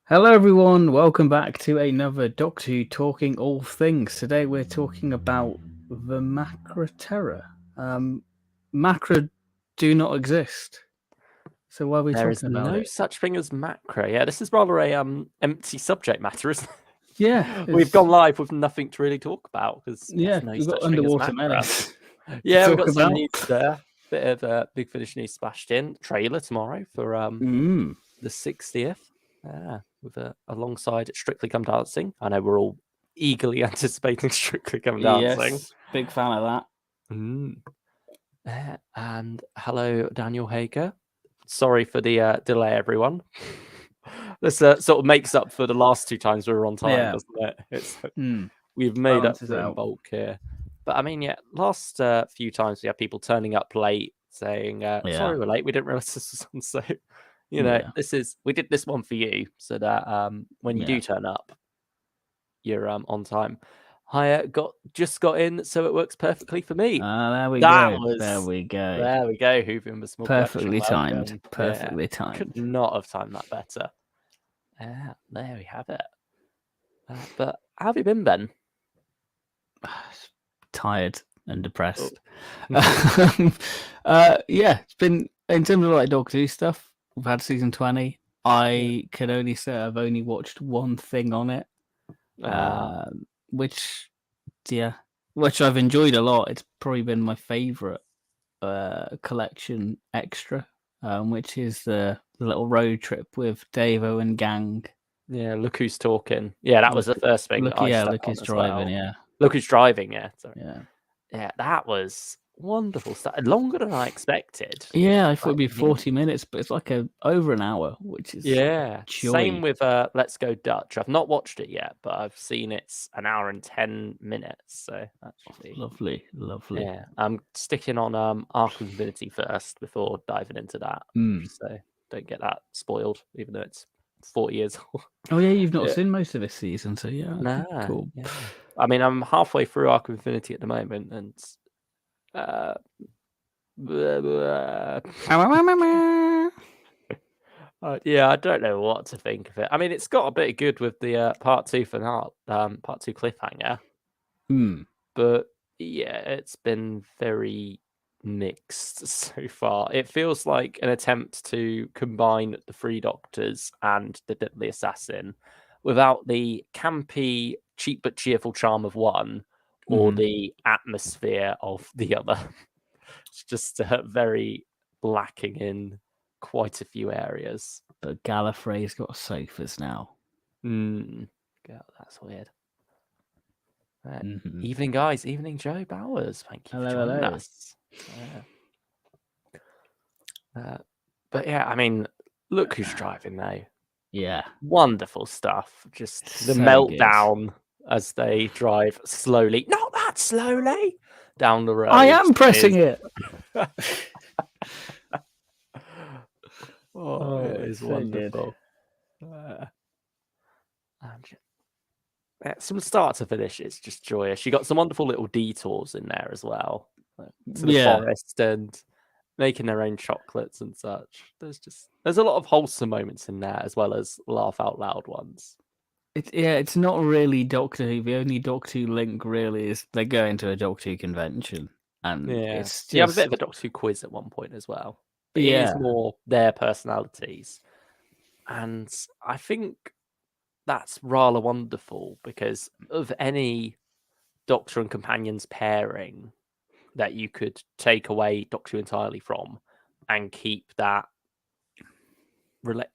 Hello, everyone. Welcome back to another Doctor Who Talking All Things. Today we're talking about the Macra Terror. Macra do not exist. So why are we There is talking about no it? such thing as macro. Yeah, this is rather a empty subject matter, isn't it? Yeah, We've gone live with nothing to really talk about because yeah, there's no we've got such thing as Underwater macro. Menace to Yeah, we've talk got some about. news there. Bit of Big Finish news splashed in. Trailer tomorrow for the 60th. With alongside Strictly Come Dancing. I know we're all eagerly anticipating Strictly Come Dancing. Yes, big fan of that. And hello, Daniel Hager. Sorry for the delay, everyone. This sort of makes up for the last two times we were on time, doesn't it? It's we've made up for it in bulk here. But I mean, yeah, last few times we had people turning up late saying, sorry we're late, we didn't realize this was on. So, we did this one for you so that when you do turn up, you're on time. I just got in, so it works perfectly for me. There we There we go. There we go. Hooving the small Perfectly collection. timed. Perfectly timed. Could not have timed that better. There we have it. But how have you been, Ben? Tired and depressed. Yeah, it's been in terms of like Doctor Who stuff. We've had season 20. I can only say I've only watched one thing on it, which I've enjoyed a lot. It's probably been my favorite collection extra, which is the little road trip with Davo and gang. Yeah, look who's talking. Yeah, that was the first thing. Look who's driving. Yeah, look who's driving. Yeah, sorry. Yeah, that was wonderful stuff. Longer than I expected. Yeah, I thought it'd be 40 minutes, but it's like over an hour, which is joy. Same with Let's Go Dutch. I've not watched it yet, but I've seen it's an hour and 10 minutes. So actually, lovely. Yeah, I'm sticking on Arc of Infinity first before diving into that. So don't get that spoiled, even though it's 40 years old. Oh yeah, you've not seen most of this season, so yeah, cool. Yeah. I mean, I'm halfway through Arc of Infinity at the moment, and yeah, I don't know what to think of it. I mean, it's got a bit of good with the part 2 finale, part 2 cliffhanger. But yeah, it's been very mixed so far. It feels like an attempt to combine the Three Doctors and the Deadly Assassin without the campy, cheap but cheerful charm of one or the atmosphere of the other. It's just very lacking in quite a few areas. But Gallifrey's got sofas now. God, that's weird. Evening, guys. Evening, Joe Bowers. Thank you for joining us. But yeah, I mean, look who's driving now. Yeah. Wonderful stuff. Just the meltdown as they drive slowly, not that slowly, down the road. I am pressing it. It is wonderful. From start to finish, it's just joyous. You got some wonderful little detours in there as well, to the forest and making their own chocolates and such. There's a lot of wholesome moments in there as well as laugh out loud ones. It's not really Doctor Who. The only Doctor Who link really is they go into a Doctor Who convention, and it's just... You have a bit of a Doctor Who quiz at one point as well. But it is more their personalities, and I think that's rather wonderful because of any Doctor and companions pairing that you could take away Doctor Who entirely from and keep that.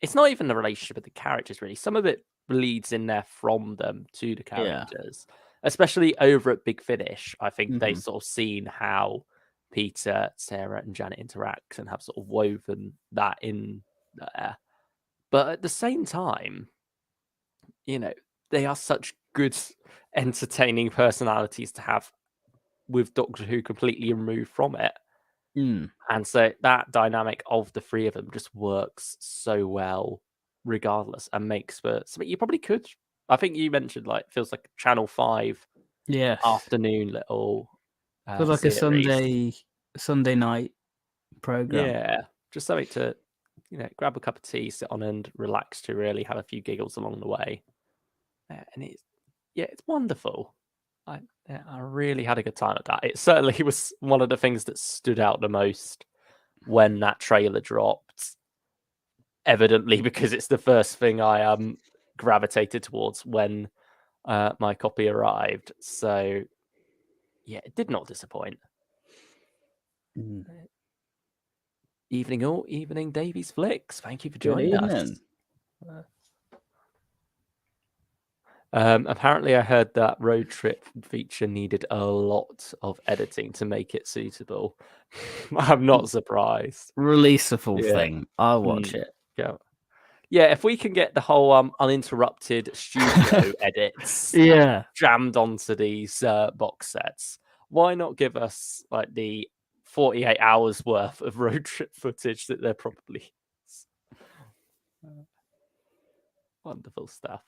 It's not even the relationship with the characters, really. Some of it bleeds in there from them to the characters, especially over at Big Finish. I think they've sort of seen how Peter, Sarah, and Janet interact and have sort of woven that in there. But at the same time, they are such good, entertaining personalities to have with Doctor Who completely removed from it. And so that dynamic of the three of them just works so well regardless and makes for something you probably could. I think you mentioned feels like Channel 5 afternoon little feels like series. A Sunday night program. Yeah, just something to grab a cup of tea, sit on and relax to really have a few giggles along the way. And it's wonderful. I really had a good time at that. It certainly was one of the things that stood out the most when that trailer dropped. Evidently, because it's the first thing I gravitated towards when my copy arrived. So, yeah, it did not disappoint. Evening all, evening Davies Flicks. Thank you for joining us. Apparently, I heard that road trip feature needed a lot of editing to make it suitable. I'm not surprised. Release the full thing. I'll watch it. Yeah, if we can get the whole uninterrupted studio edits jammed onto these box sets, why not give us like the 48 hours worth of road trip footage that there probably is? Wonderful stuff.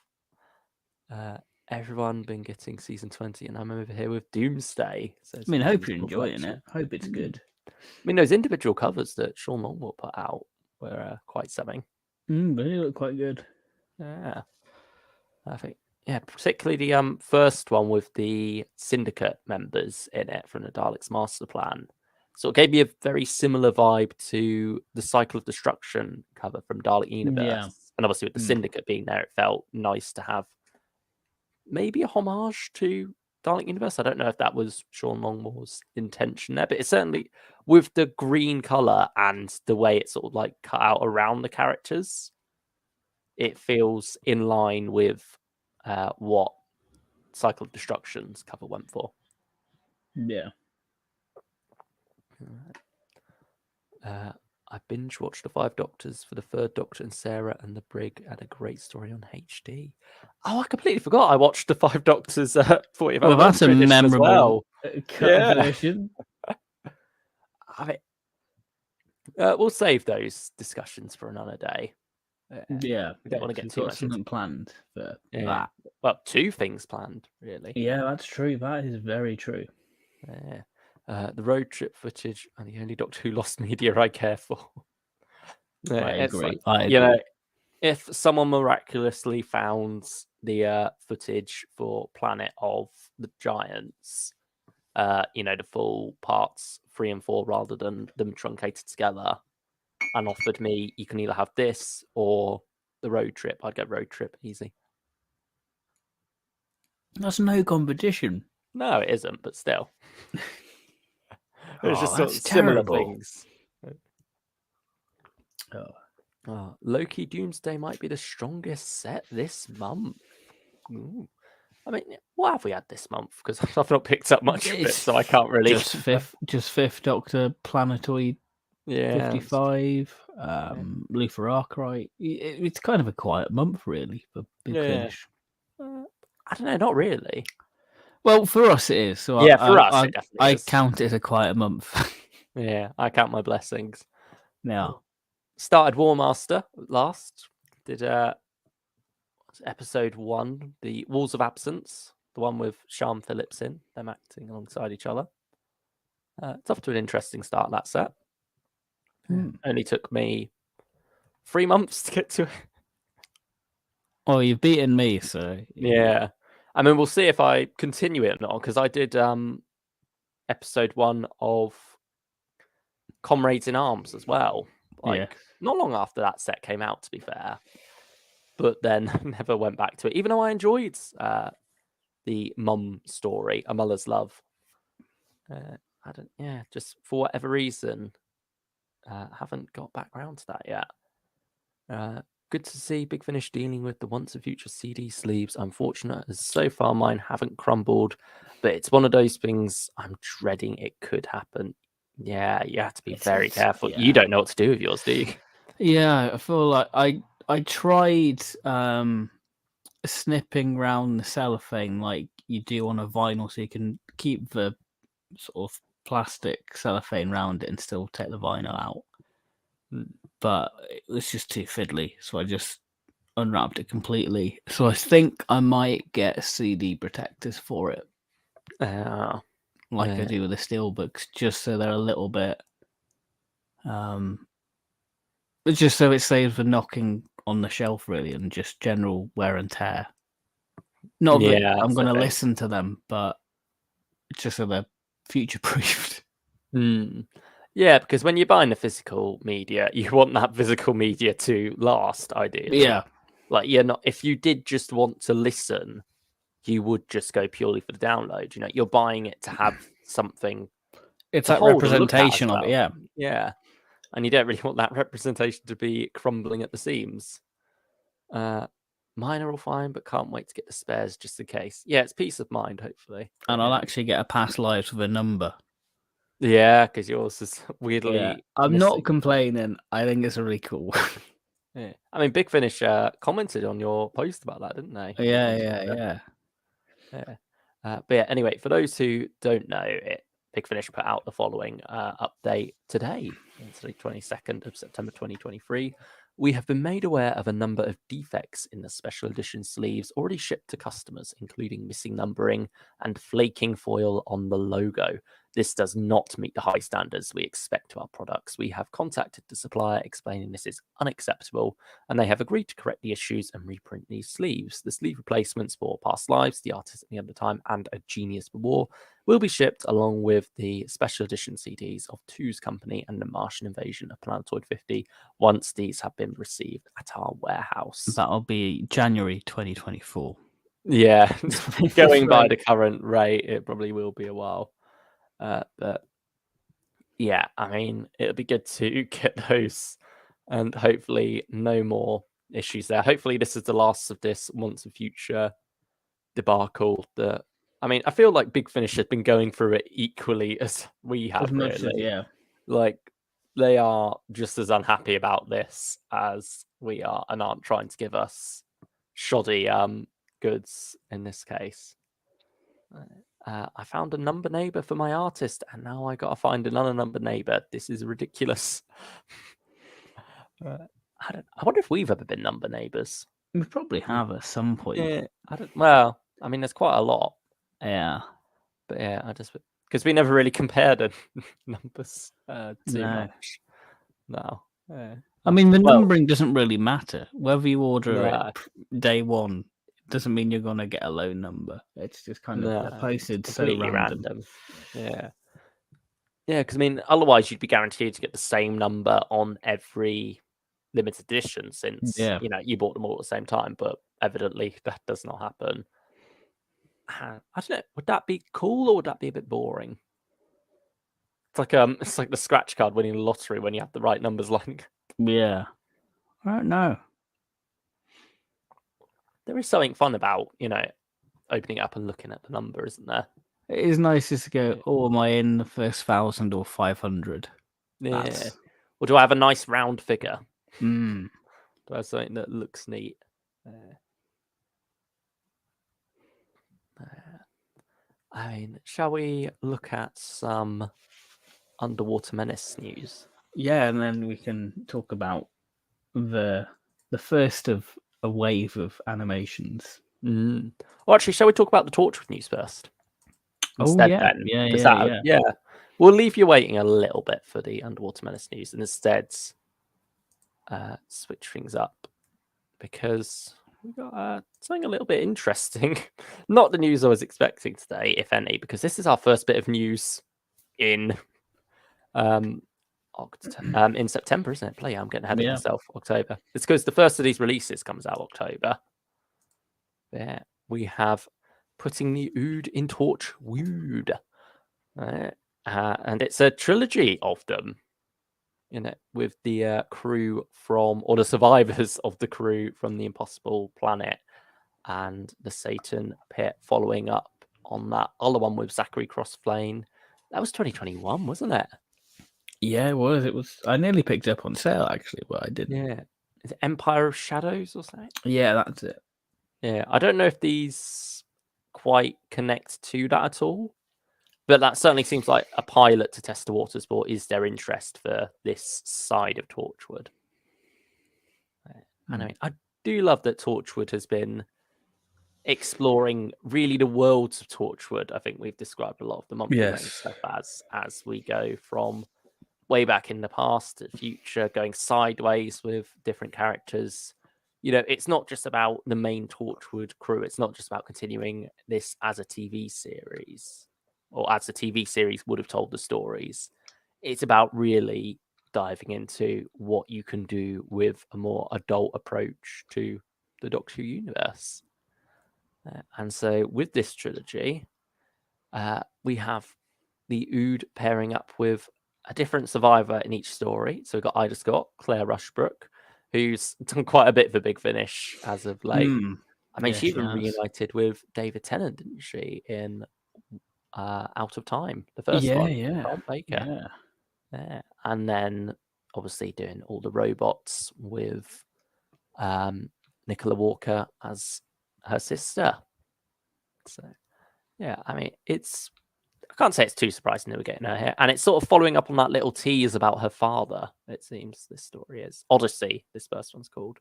Everyone been getting season 20, and I'm over here with Doomsday. I mean, hope you're enjoying it. Hope it's good. I mean, those individual covers that Sean Longmore put out were quite stunning. They look quite good. Yeah, I think. Yeah, particularly the first one with the Syndicate members in it from the Daleks Master Plan. So it gave me a very similar vibe to the Cycle of Destruction cover from Dalek Universe. And obviously with the Syndicate being there, it felt nice to have maybe a homage to Dalek Universe. I don't know if that was Sean Longmore's intention there, but it's certainly with the green color and the way it's sort of like cut out around the characters, it feels in line with what Cycle of Destruction's cover went for. Yeah. I binge watched the 5 Doctors for the 3rd Doctor and Sarah and the Brig had a great story on HD. Oh, I completely forgot I watched the 5 Doctors 40th Well, that's a memorable version. I mean, we'll save those discussions for another day. We don't want to get too much something planned for that. Well, 2 things planned, really. Yeah, that's true. That is very true. Yeah. The road trip footage and the only Doctor Who lost media I care for. I agree. If someone miraculously found the footage for Planet of the Giants, the full parts 3 and 4 rather than them truncated together, and offered me, you can either have this or the road trip, I'd get road trip easy. That's no competition. No, it isn't, but still. It's just that's similar terrible. things. Loki Doomsday might be the strongest set this month. Ooh. I mean, what have we had this month? Because I've not picked up much of it, so I can't really. Just fifth Doctor, Planetoid 55, Luther Arkwright. It's kind of a quiet month, really, for Big Finish. I don't know, not really. Well, for us it is. So for us, it definitely I is. count it as a quiet month. Yeah, I count my blessings. Yeah. Started War Master last. Did episode 1, the Walls of Absence, the one with Sian Phillips in, them acting alongside each other. It's off to an interesting start, that set. Only took me 3 months to get to it. Oh, you've beaten me, so... Yeah. I mean, we'll see if I continue it or not, because I did episode 1 of Comrades in Arms as well. Not long after that set came out, to be fair. But then never went back to it, even though I enjoyed the mum story, A Muller's Love. Just for whatever reason, haven't got back around to that yet. Good to see Big Finish dealing with the Once and Future CD sleeves. I'm fortunate as so far mine haven't crumbled, but it's one of those things I'm dreading it could happen. Yeah, you have to be very careful. You don't know what to do with yours, do you? Yeah, I feel like I tried snipping round the cellophane like you do on a vinyl, so you can keep the sort of plastic cellophane round it and still take the vinyl out. But it was just too fiddly, so I just unwrapped it completely. So I think I might get CD protectors for it, like I do with the steelbooks, just so they're a little bit It's just so it saves for knocking on the shelf, really, and just general wear and tear. Not that I'm going to listen to them, but it's just so they're future-proofed. Yeah, because when you're buying the physical media, you want that physical media to last, ideally. Yeah. Like, you're not, if you did just want to listen, you would just go purely for the download. You know, you're buying it to have something. It's that representation of it, yeah. Yeah. And you don't really want that representation to be crumbling at the seams. Mine are all fine, but can't wait to get the spares just in case. Yeah, it's peace of mind, hopefully. And I'll actually get a past lives with a number. Yeah, because yours is weirdly. Yeah. I'm not complaining. I think it's really cool. Yeah. I mean, Big Finish commented on your post about that, didn't they? Yeah. But yeah, anyway, for those who don't know, Big Finish put out the following update today. It's the 22nd of September 2023. We have been made aware of a number of defects in the special edition sleeves already shipped to customers, including missing numbering and flaking foil on the logo. This does not meet the high standards we expect of our products. We have contacted the supplier explaining this is unacceptable, and they have agreed to correct the issues and reprint these sleeves. The sleeve replacements for Past Lives, The Artist at the End of Time, and A Genius for War will be shipped along with the special edition CDs of Two's Company and The Martian Invasion of Planetoid 50 once these have been received at our warehouse. That'll be January 2024. Yeah, going by the current rate, it probably will be a while. But yeah, I mean, it'll be good to get those and hopefully no more issues there. Hopefully this is the last of this once a future debacle that, I mean, I feel like Big Finish has been going through it equally as we have, really. Yeah. Like, they are just as unhappy about this as we are and aren't trying to give us shoddy goods in this case. I found a number neighbor for my artist, and now I gotta find another number neighbor. This is ridiculous. I wonder if we've ever been number neighbors. We probably have at some point. Yeah, well, I mean, there's quite a lot. Yeah. But yeah, because we never really compared the numbers too much. No. Yeah. I mean, the numbering doesn't really matter. Whether you order it day one doesn't mean you're going to get a low number. It's just kind of posted so random. Yeah. Yeah, because I mean, otherwise you'd be guaranteed to get the same number on every limited edition since, you know, you bought them all at the same time, but evidently that does not happen. I don't know, would that be cool or would that be a bit boring? It's like the scratch card winning the lottery when you have the right numbers lining. Yeah. I don't know. There is something fun about, you know, opening it up and looking at the number, isn't there? It is nice just to go, oh, am I in the first 1,000 or 500? Yeah. Or do I have a nice round figure? Do I have something that looks neat? I mean, shall we look at some Underwater Menace news? Yeah, and then we can talk about the first of a wave of animations. Well, actually, shall we talk about the Torchwood news first? Instead, then? Yeah. We'll leave you waiting a little bit for the Underwater Menace news and instead switch things up because we got something a little bit interesting. Not the news I was expecting today, if any, because this is our first bit of news in September, isn't it? I'm getting ahead of myself. October. It's because the first of these releases comes out October. Yeah, we have Putting the Ood in Torchwood. And it's a trilogy of them, in it, with the crew from, or the survivors of the crew from the Impossible Planet and the Satan Pit, following up on that other one with Zachary Crossflame. That was 2021, wasn't it? Yeah, it was. It was. I nearly picked it up on sale, actually, but I didn't. Yeah. Is it Empire of Shadows or something? Yeah, that's it. Yeah, I don't know if these quite connect to that at all, but that certainly seems like a pilot to test the waters for, is there interest for this side of Torchwood? And I mean, I do love that Torchwood has been exploring really the worlds of Torchwood. I think we've described a lot of the monthly stuff as we go from way back in the past, the future, going sideways with different characters. It's not just about the main Torchwood crew. It's not just about continuing this as a TV series, or as the TV series would have told the stories. It's about really diving into what you can do with a more adult approach to the Doctor Who universe. And so with this trilogy, we have the Ood pairing up with a different survivor in each story. So we've got Ida Scott, Claire Rushbrook, who's done quite a bit for Big Finish as of late. I mean, she even reunited with David Tennant, didn't she, in Out of Time, the first one. Tom Baker. Yeah. And then obviously doing all the robots with Nicola Walker as her sister. So, yeah, I mean, I can't say it's too surprising that we're getting her here. And it's sort of following up on that little tease about her father, it seems this story is. Odyssey, this first one's called.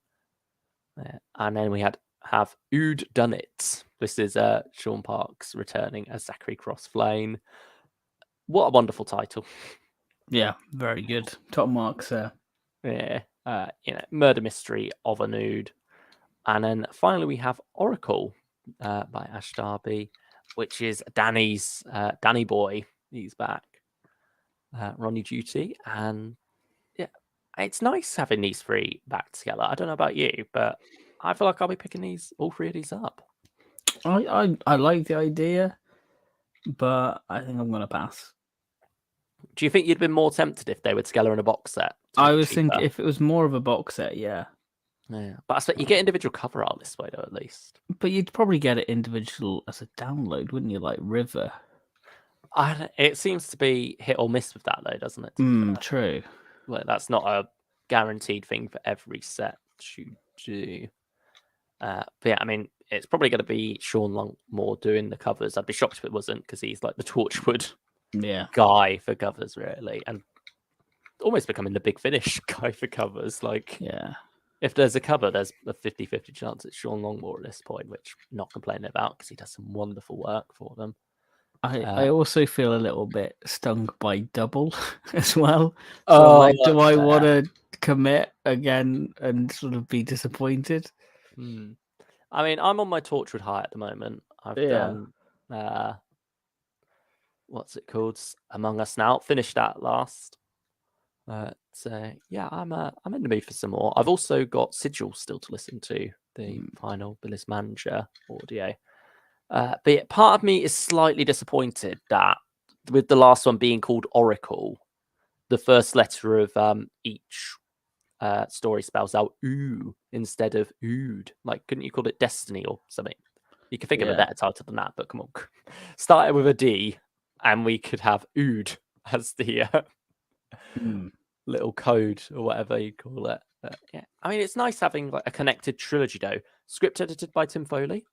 And then we have Ood Done It. This is Sean Parks returning as Zachary Cross Flame. What a wonderful title. Yeah, very good. Top marks there. Yeah. Murder mystery of an Ood. And then finally we have Oracle by Ash Darby, which is Danny's Danny boy. He's back. Ronnie Duty. And yeah, it's nice having these three back together. I don't know about you, but I feel like I'll be picking all three of these up. I like the idea, but I think I'm going to pass. Do you think you'd been more tempted if they were together in a box set? I was thinking if it was more of a box set, yeah. Yeah, but I expect you get individual cover art this way, though, at least. But you'd probably get it individual as a download, wouldn't you? Like River. It seems to be hit or miss with that, though, doesn't it? True. Like, that's not a guaranteed thing for every set you do. But yeah, I mean, it's probably going to be Sean Longmore doing the covers. I'd be shocked if it wasn't, because he's like the Torchwood guy for covers, really, and almost becoming the Big Finish guy for covers. Like, if there's a cover, there's a 50-50 chance it's Sean Longmore at this point, which I'm not complaining about, because he does some wonderful work for them. I also feel a little bit stung by double as well. So do I want to commit again and sort of be disappointed? I mean, I'm on my Torchwood high at the moment. I've done what's it called? Among Us now. Finished that last. So yeah, I'm in the mood for some more. I've also got Sigil still to listen to, the final Billis Manager audio. But yeah, part of me is slightly disappointed that with the last one being called Oracle, the first letter of each story spells out "oo" instead of "ood." Like, couldn't you call it Destiny or something? You could think of a better title than that, but come on. Start it with a D, and we could have "ood" as the little code or whatever you call it. Yeah, I mean, it's nice having like a connected trilogy, though. Script edited by Tim Foley.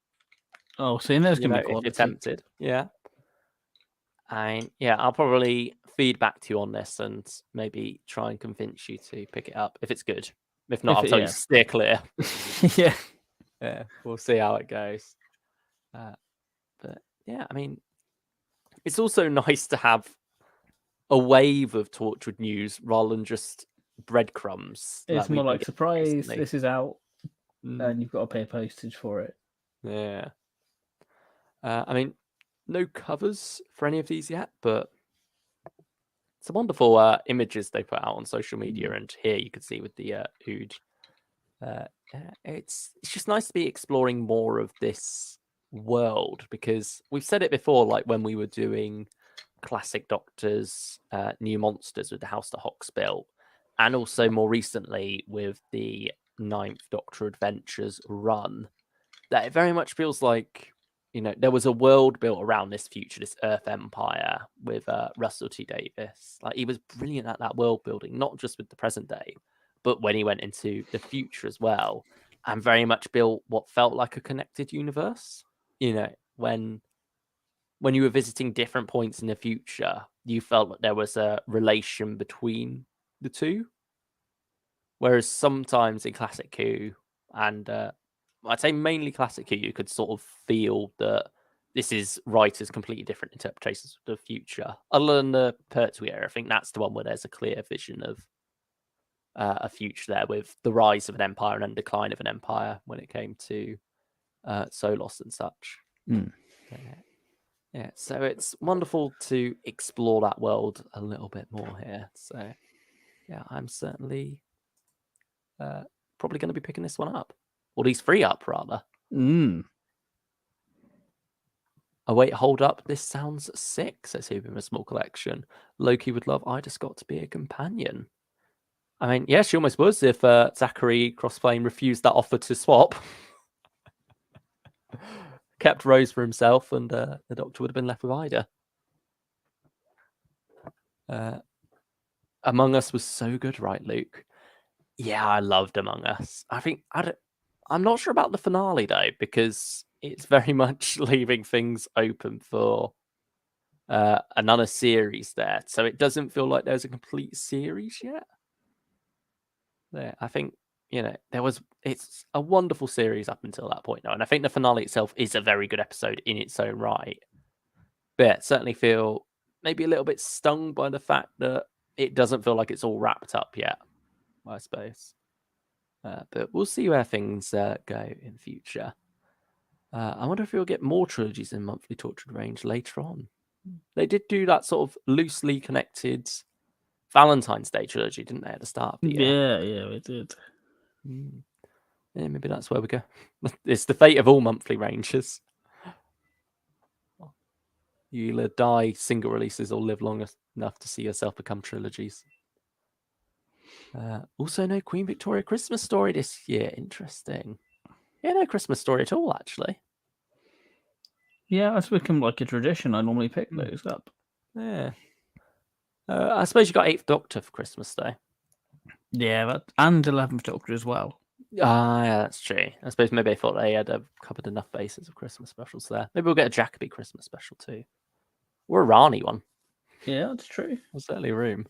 Oh, so there's going to be quality. If you're tempted, yeah. And yeah, I'll probably feed back to you on this and maybe try and convince you to pick it up if it's good. If not, I'll tell you steer clear. Yeah, we'll see how it goes. But yeah, I mean, it's also nice to have a wave of Torchwood news rather than just breadcrumbs. It's more like surprise. This is out, and you've got to pay postage for it. Yeah. I mean, no covers for any of these yet, but some wonderful images they put out on social media, and here you can see with the Ood. It's just nice to be exploring more of this world, because we've said it before, like when we were doing Classic Doctors, New Monsters with the House the Hawks built, and also more recently with the 9th Doctor Adventures run, that it very much feels like, there was a world built around this future, this Earth Empire with Russell T Davies. Like, he was brilliant at that world building, not just with the present day, but when he went into the future as well, and very much built what felt like a connected universe. When you were visiting different points in the future, you felt that there was a relation between the two. Whereas sometimes in Classic Who, and I'd say mainly Classic Who, you could sort of feel that this is writers' completely different interpretations of the future. Other than the Pertwee era, I think that's the one where there's a clear vision of a future there with the rise of an empire and then decline of an empire when it came to Solos and such. Yeah, so it's wonderful to explore that world a little bit more here. So yeah, I'm certainly probably going to be picking this one up, or these 3 up rather. Oh wait, hold up. This sounds sick, says he in a small collection. Loki would love I Just Got to Be a Companion. I mean, yeah, she almost was if Zachary Crossplane refused that offer to swap. Kept Rose for himself, and the Doctor would have been left with Ida. Among Us was so good, right, Luke? Yeah, I loved Among Us. I'm not sure about the finale, though, because it's very much leaving things open for another series there. So it doesn't feel like there's a complete series yet. Yeah, I think, it's a wonderful series up until that point now. And I think the finale itself is a very good episode in its own right. But certainly feel maybe a little bit stung by the fact that it doesn't feel like it's all wrapped up yet, I suppose. But we'll see where things go in future. I wonder if we'll get more trilogies in Monthly Tortured Range later on. They did do that sort of loosely connected Valentine's Day trilogy, didn't they, at the start of the year? Yeah, we did. Yeah, maybe that's where we go. It's the fate of all monthly ranges. You either die single releases or live long enough to see yourself become trilogies. Also, no Queen Victoria Christmas story this year. Interesting. Yeah, no Christmas story at all, actually. Yeah, it's become like a tradition. I normally pick those up. Yeah. I suppose you got 8th Doctor for Christmas Day. Yeah, and 11th Doctor as well. Ah, yeah, that's true. I suppose maybe I thought they had covered enough bases of Christmas specials there. Maybe we'll get a Jacoby Christmas special too. Or a Rani one. Yeah, that's true. There's certainly room.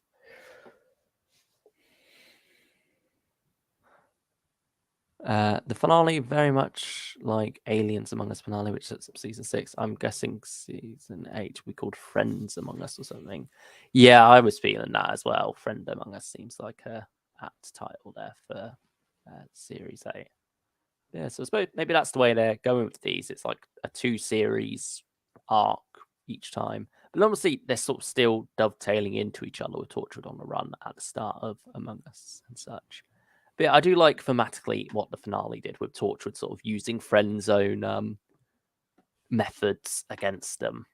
The finale, very much like Aliens Among Us finale, which sets up season 6. I'm guessing season 8 we called Friends Among Us or something. Yeah, I was feeling that as well. Friend Among Us seems like a apt title there for series 8. Yeah, so I suppose maybe that's the way they're going with these. It's like a 2-series arc each time. But obviously they're sort of still dovetailing into each other with Tortured on the Run at the start of Among Us and such. But I do like thematically what the finale did with Torchwood sort of using friend zone methods against them.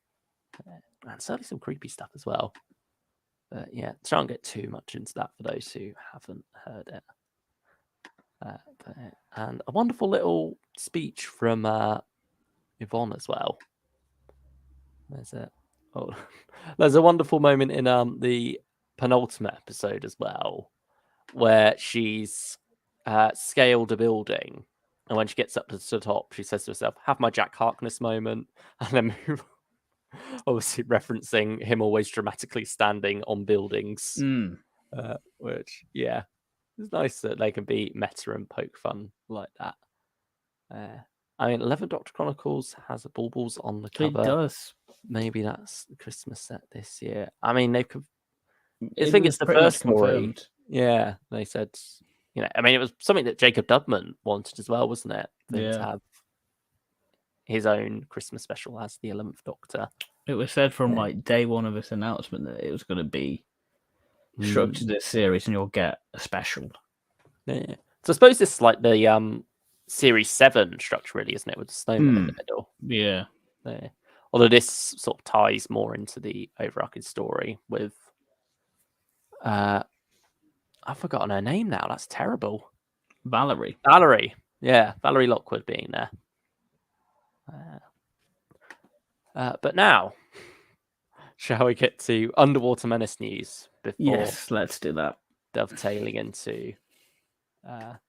And certainly some creepy stuff as well. But yeah, try and get too much into that for those who haven't heard it. And a wonderful little speech from Yvonne as well. There's a wonderful moment in the penultimate episode as well, where she's scaled a building, and when she gets up to the top, she says to herself, "Have my Jack Harkness moment," and then move. Obviously, referencing him always dramatically standing on buildings, which it's nice that they can be meta and poke fun like that. I mean, 11 Doctor Chronicles has a Baubles on the cover. It does. Maybe that's the Christmas set this year. I mean, I think it's the first story. Confirmed. Yeah, they said, I mean, it was something that Jacob Dubman wanted as well, wasn't it? For him to have his own Christmas special as the 11th Doctor. It was said from like day one of this announcement that it was going to be structured as series, and you'll get a special. Yeah. So I suppose this is like the Series 7 structure, really, isn't it? With the snowman in the middle. Yeah. Although this sort of ties more into the overarching story with I've forgotten her name now. That's terrible. Valerie. Yeah, Valerie Lockwood being there. But now, shall we get to Underwater Menace news before? Yes, let's do that. Dovetailing into our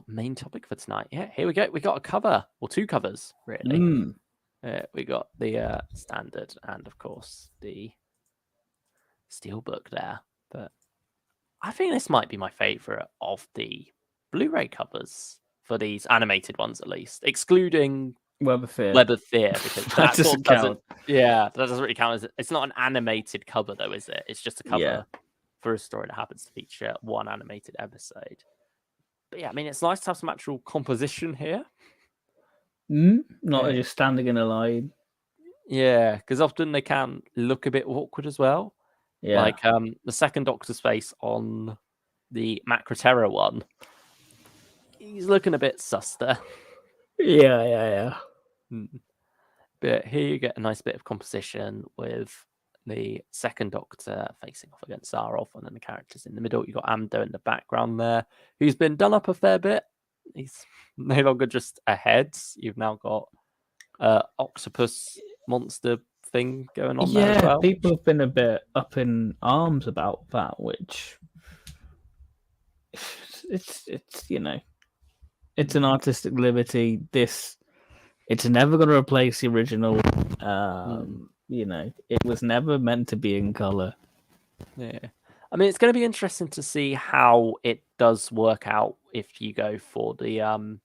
main topic for tonight. Yeah, here we go. We got a cover, or 2 covers, really. We got the standard and, of course, the steelbook there. But I think this might be my favorite of the Blu-ray covers for these animated ones, at least, excluding Web of Fear. Web of Fear, because That that sort doesn't of count. that doesn't really count as it's not an animated cover though, is it? It's just a cover for a story that happens to feature one animated episode. But yeah, I mean, it's nice to have some actual composition here. Not just standing in a line. Yeah, because often they can look a bit awkward as well. Yeah. Like the second Doctor's face on the Macra Terror one, he's looking a bit sus there. Yeah. But here you get a nice bit of composition with the second Doctor facing off against Zaroff, and then the characters in the middle. You've got Amdo in the background there, who's been done up a fair bit. He's no longer just a head. You've now got octopus monster thing going on there as well. People have been a bit up in arms about that, which it's it's an artistic liberty. It's never going to replace the original. It was never meant to be in color. Yeah, I mean, it's going to be interesting to see how it does work out if you go for the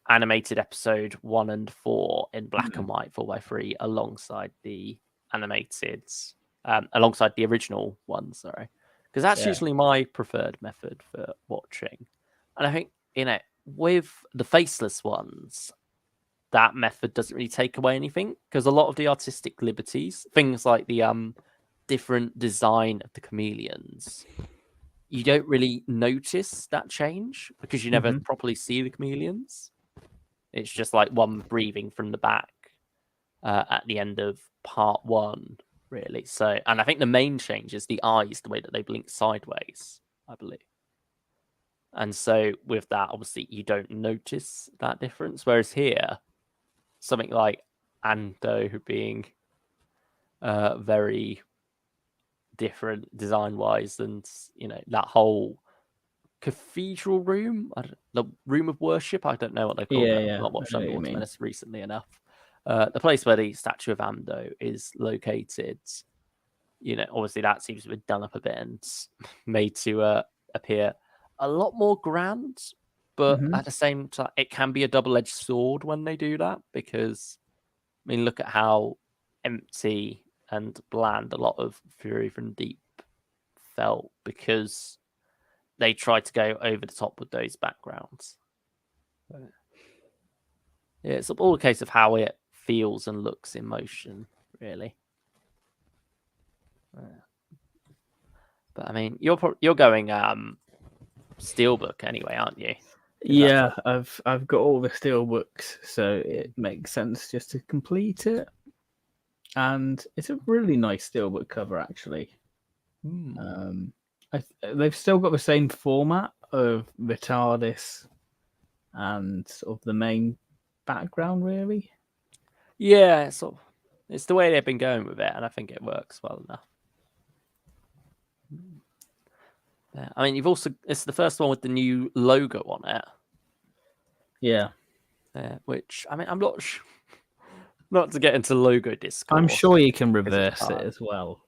animated episode 1 and 4 in black and white 4x3 alongside the animated, alongside the original one. Sorry, because that's usually my preferred method for watching, and I think with the faceless ones, that method doesn't really take away anything because a lot of the artistic liberties, things like the different design of the chameleons, you don't really notice that change because you never properly see the chameleons. It's just like one breathing from the back at the end of part 1, really. So, and I think the main change is the eyes, the way that they blink sideways, I believe. And so with that, obviously, you don't notice that difference. Whereas here, something like Ando being very different design-wise, and that whole cathedral room, the room of worship, I don't know what they call it. I've not watched Underwater Menace recently enough. The place where the statue of Ando is located, obviously that seems to be done up a bit and made to appear a lot more grand, but at the same time, it can be a double-edged sword when they do that, because, I mean, look at how empty and bland a lot of Fury from Deep felt, because they tried to go over the top with those backgrounds. Yeah, it's all a case of how it feels and looks in motion, really. But I mean, you're going Steelbook anyway, aren't you? Yeah, I've got all the Steelbooks, so it makes sense just to complete it. And it's a really nice Steelbook cover, actually. They've still got the same format of the TARDIS and sort of the main background, really. Yeah, it's the way they've been going with it, and I think it works well enough. Yeah, I mean, it's the first one with the new logo on it. Yeah. Which, I mean, I'm not not to get into logo discourse. I'm sure you can reverse it as well.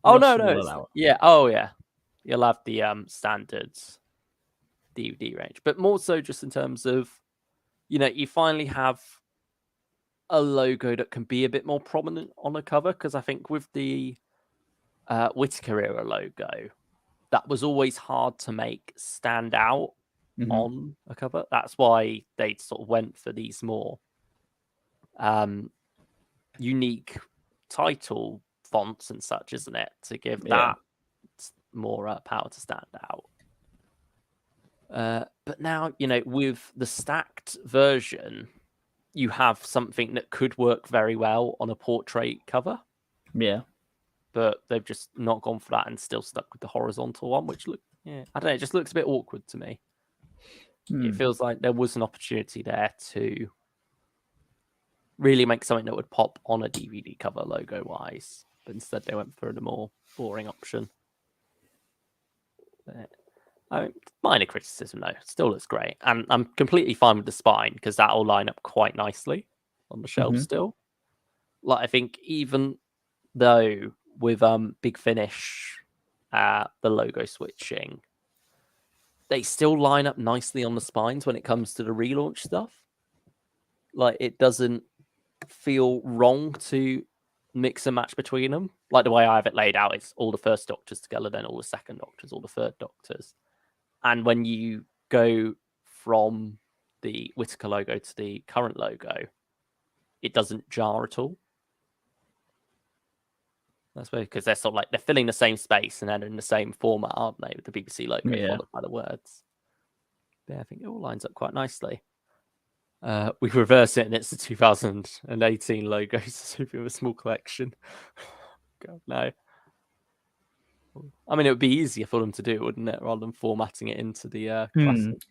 Oh, no. Yeah. Oh, yeah. You'll have the standards DVD range, but more so just in terms of, you finally have a logo that can be a bit more prominent on a cover, because I think with the Whittaker era logo, that was always hard to make stand out on a cover. That's why they sort of went for these more unique title fonts and such, isn't it? To give that more power to stand out. But now, with the stacked version, you have something that could work very well on a portrait cover. Yeah. But they've just not gone for that and still stuck with the horizontal one, which I don't know, it just looks a bit awkward to me. It feels like there was an opportunity there to really make something that would pop on a DVD cover logo-wise, but instead they went for the more boring option. I mean, minor criticism, though. It still looks great. And I'm completely fine with the spine, because that'll line up quite nicely on the shelf still. Like, I think even though with Big Finish, the logo switching, they still line up nicely on the spines when it comes to the relaunch stuff. like it doesn't feel wrong to mix and match between them. Like the way I have it laid out, it's all the first Doctors together, then all the second Doctors, all the third Doctors. And when you go from the Whittaker logo to the current logo, it doesn't jar at all. That's weird because they're sort of like they're filling the same space and then in the same format, aren't they? With the BBC logo followed by the words. Yeah, I think it all lines up quite nicely. We reverse it and it's the 2018 logo. So we have a small collection. God, no. I mean, it would be easier for them to do, wouldn't it, rather than formatting it into the classic.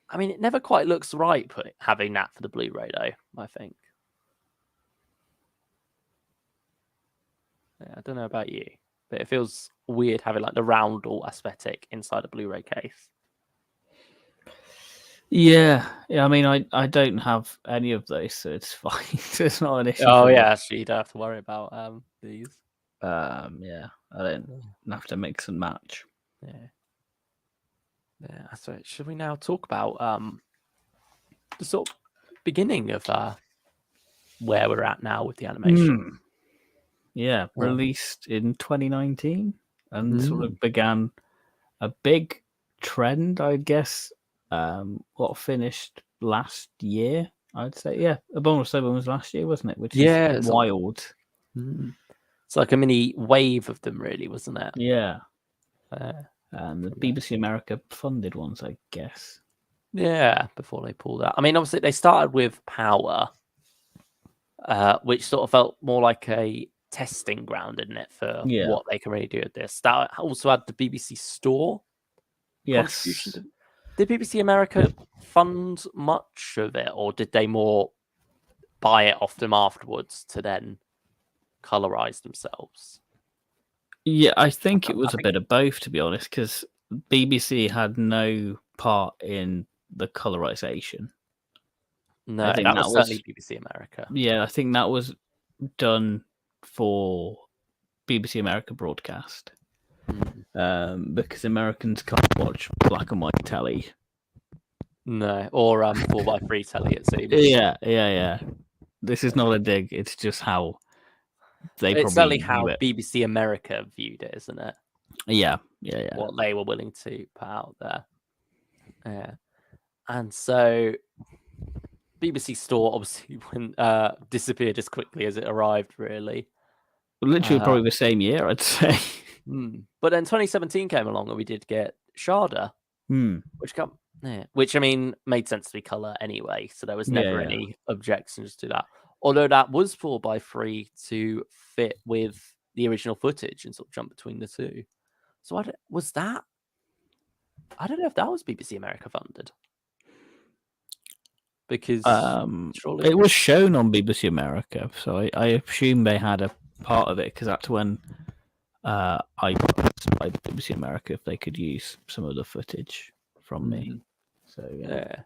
I mean, it never quite looks right having that for the Blu-ray, though, I think. Yeah, I don't know about you, but it feels weird having like the roundel aesthetic inside a Blu-ray case. Yeah. I mean, I don't have any of those, so it's fine. It's not an issue. Oh yeah, actually, you don't have to worry about these. Yeah, I don't have to mix and match. Yeah. So should we now talk about the sort of beginning of where we're at now with the animation? Yeah, released in 2019 and sort of began a big trend, I guess. What finished last year, I'd say. Yeah, Abominable Snowman was last year, wasn't it? Which is wild. It's like a mini wave of them, really, wasn't it? Yeah. And the BBC America funded ones, I guess. Yeah, before they pulled out. I mean, obviously, they started with Power, which sort of felt more like a testing ground, didn't it, for what they can really do with this. That also had the BBC Store contribution. Did BBC America fund much of it, or did they more buy it off them afterwards to then colorize themselves? Yeah, I think it was a bit of both, to be honest, because BBC had no part in the colorization. No, I think that was certainly BBC America. Yeah, I think that was done for BBC America broadcast. Because Americans can't watch black and white telly. No, or 4x3 telly, it seems. Yeah. This is not a dig. It's just how they it's certainly how BBC America viewed it, isn't it? Yeah. What they were willing to put out there. Yeah. And so BBC Store obviously disappeared as quickly as it arrived, really. Literally probably the same year, I'd say. But then 2017 came along and we did get Sharda, which I mean made sense to be colour anyway, so there was never any objections to that. Although that was 4x3 to fit with the original footage and sort of jump between the two. So I don't know if that was BBC America funded. Because it was shown on BBC America, so I assume they had a part of it because that's when I asked by BBC America if they could use some of the footage from me. So yeah.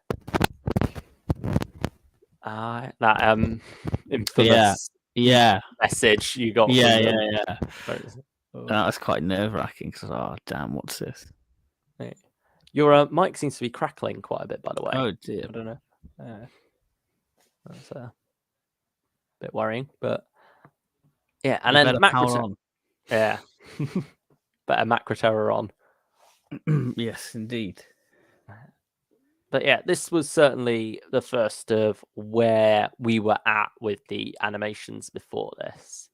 That infamous message you got. Yeah. That was quite nerve-wracking because damn, what's this? Yeah. Your mic seems to be crackling quite a bit, by the way. Oh dear. I don't know. That's a bit worrying, but yeah. And then Macra on. Yeah. Better Macra Terror on. Yes, indeed. But yeah, this was certainly the first of where we were at with the animations before this,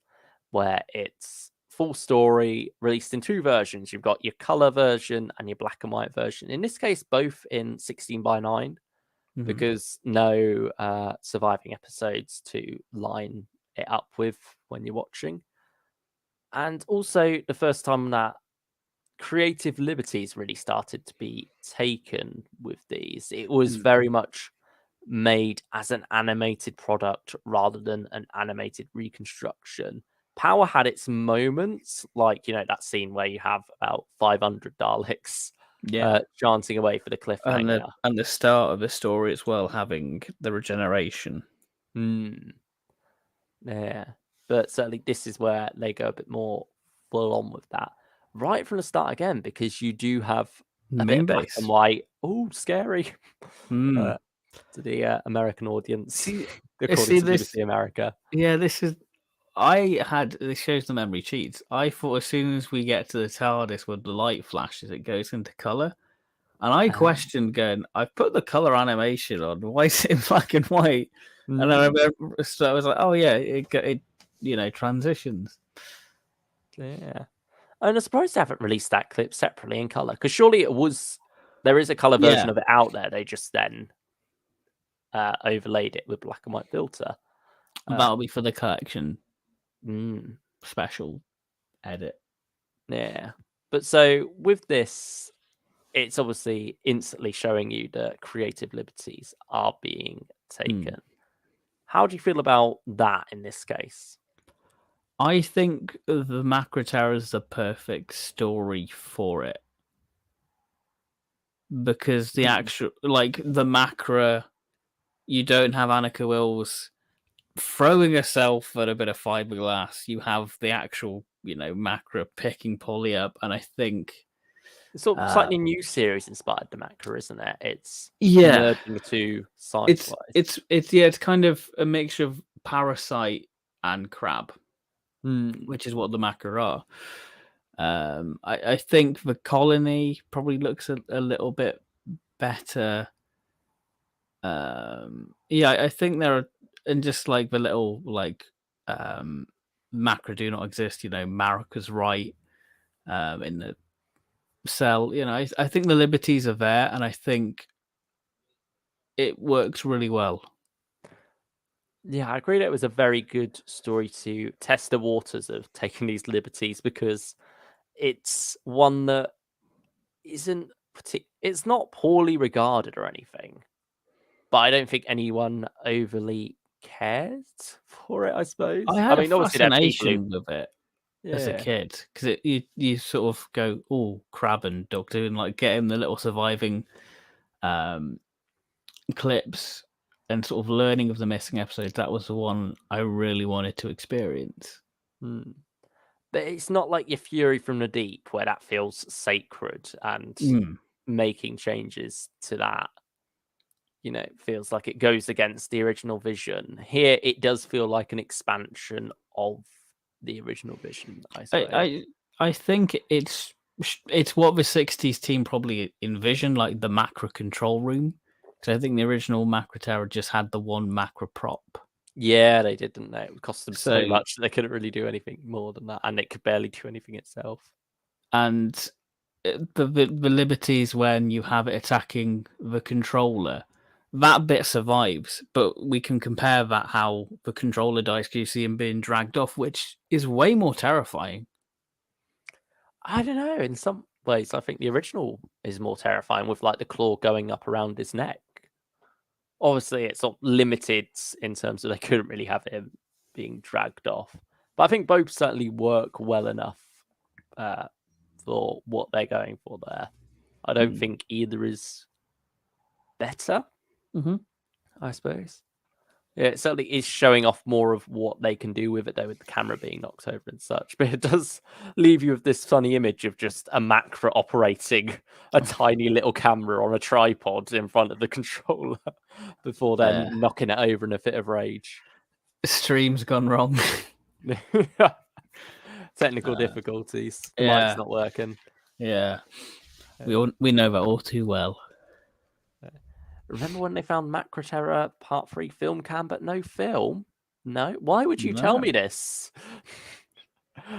where it's full story released in two versions. You've got your color version and your black and white version. In this case, both in 16:9, because no surviving episodes to line it up with when you're watching. And also the first time that creative liberties really started to be taken with these. It was very much made as an animated product rather than an animated reconstruction. Power had its moments, like, that scene where you have about 500 Daleks chanting away for the cliffhanger. And the start of the story as well, having the regeneration. Yeah. But certainly this is where they go a bit more full on with that. Right from the start again, because you do have a bit of black and white. Oh, scary. to the American audience. See, according to this. BBC America. Yeah, this shows the memory cheats. I thought as soon as we get to the TARDIS with the light flashes, it goes into color. And I questioned going, I've put the color animation on. Why is it in black and white? And I remember, so I was like, oh yeah, it transitions. Yeah. And I'm surprised they haven't released that clip separately in color, because surely there is a color version of it out there. They just then overlaid it with black and white filter. That'll be for the collection special edit. Yeah. But so with this, it's obviously instantly showing you that creative liberties are being taken. How do you feel about that in this case? I think the Macra Terror is the perfect story for it. Because the actual, like, the Macra, you don't have Annika Wills throwing herself at a bit of fiberglass. You have the actual, Macra picking Polly up, and I think it's sort of slightly new series inspired the Macra, isn't it? It's merging the two sides. It's kind of a mixture of Parasite and Crab, which is what the Macra are. I think the Colony probably looks a little bit better. I think there are, and just like the little Macra do not exist. Marika's right in the cell. I think the liberties are there, and I think it works really well. Yeah, I agree that it was a very good story to test the waters of taking these liberties, because it's one that it's not poorly regarded or anything, but I don't think anyone overly cared for it, I suppose. I had a fascination with it as a kid, because you sort of go, oh, Crab and Doctor, and like getting the little surviving clips and sort of learning of the missing episodes. That was the one I really wanted to experience. But it's not like your Fury from the Deep, where that feels sacred, and making changes to that, feels like it goes against the original vision. Here, it does feel like an expansion of the original vision, I suppose. I think it's what the 60s team probably envisioned, like the Macra control room. Because I think the original Macra Terror just had the one Macra prop. Yeah, they did, didn't they? It cost them so much that they couldn't really do anything more than that, and it could barely do anything itself. And the liberties when you have it attacking the controller, that bit survives, but we can compare that how the controller dies, because you see him being dragged off, which is way more terrifying. I don't know. In some ways, I think the original is more terrifying, with like the claw going up around his neck. Obviously, it's not limited in terms of they couldn't really have him being dragged off. But I think both certainly work well enough for what they're going for there. I don't think either is better, I suppose. Yeah, it certainly is showing off more of what they can do with it, though, with the camera being knocked over and such. But it does leave you with this funny image of just a Macra operating a tiny little camera on a tripod in front of the controller before then knocking it over in a fit of rage. The stream's gone wrong. Technical difficulties. The mic's not working. Yeah. We know that all too well. Remember when they found Macra Terror Part 3 film cam, but no film? No? Why would you tell me this?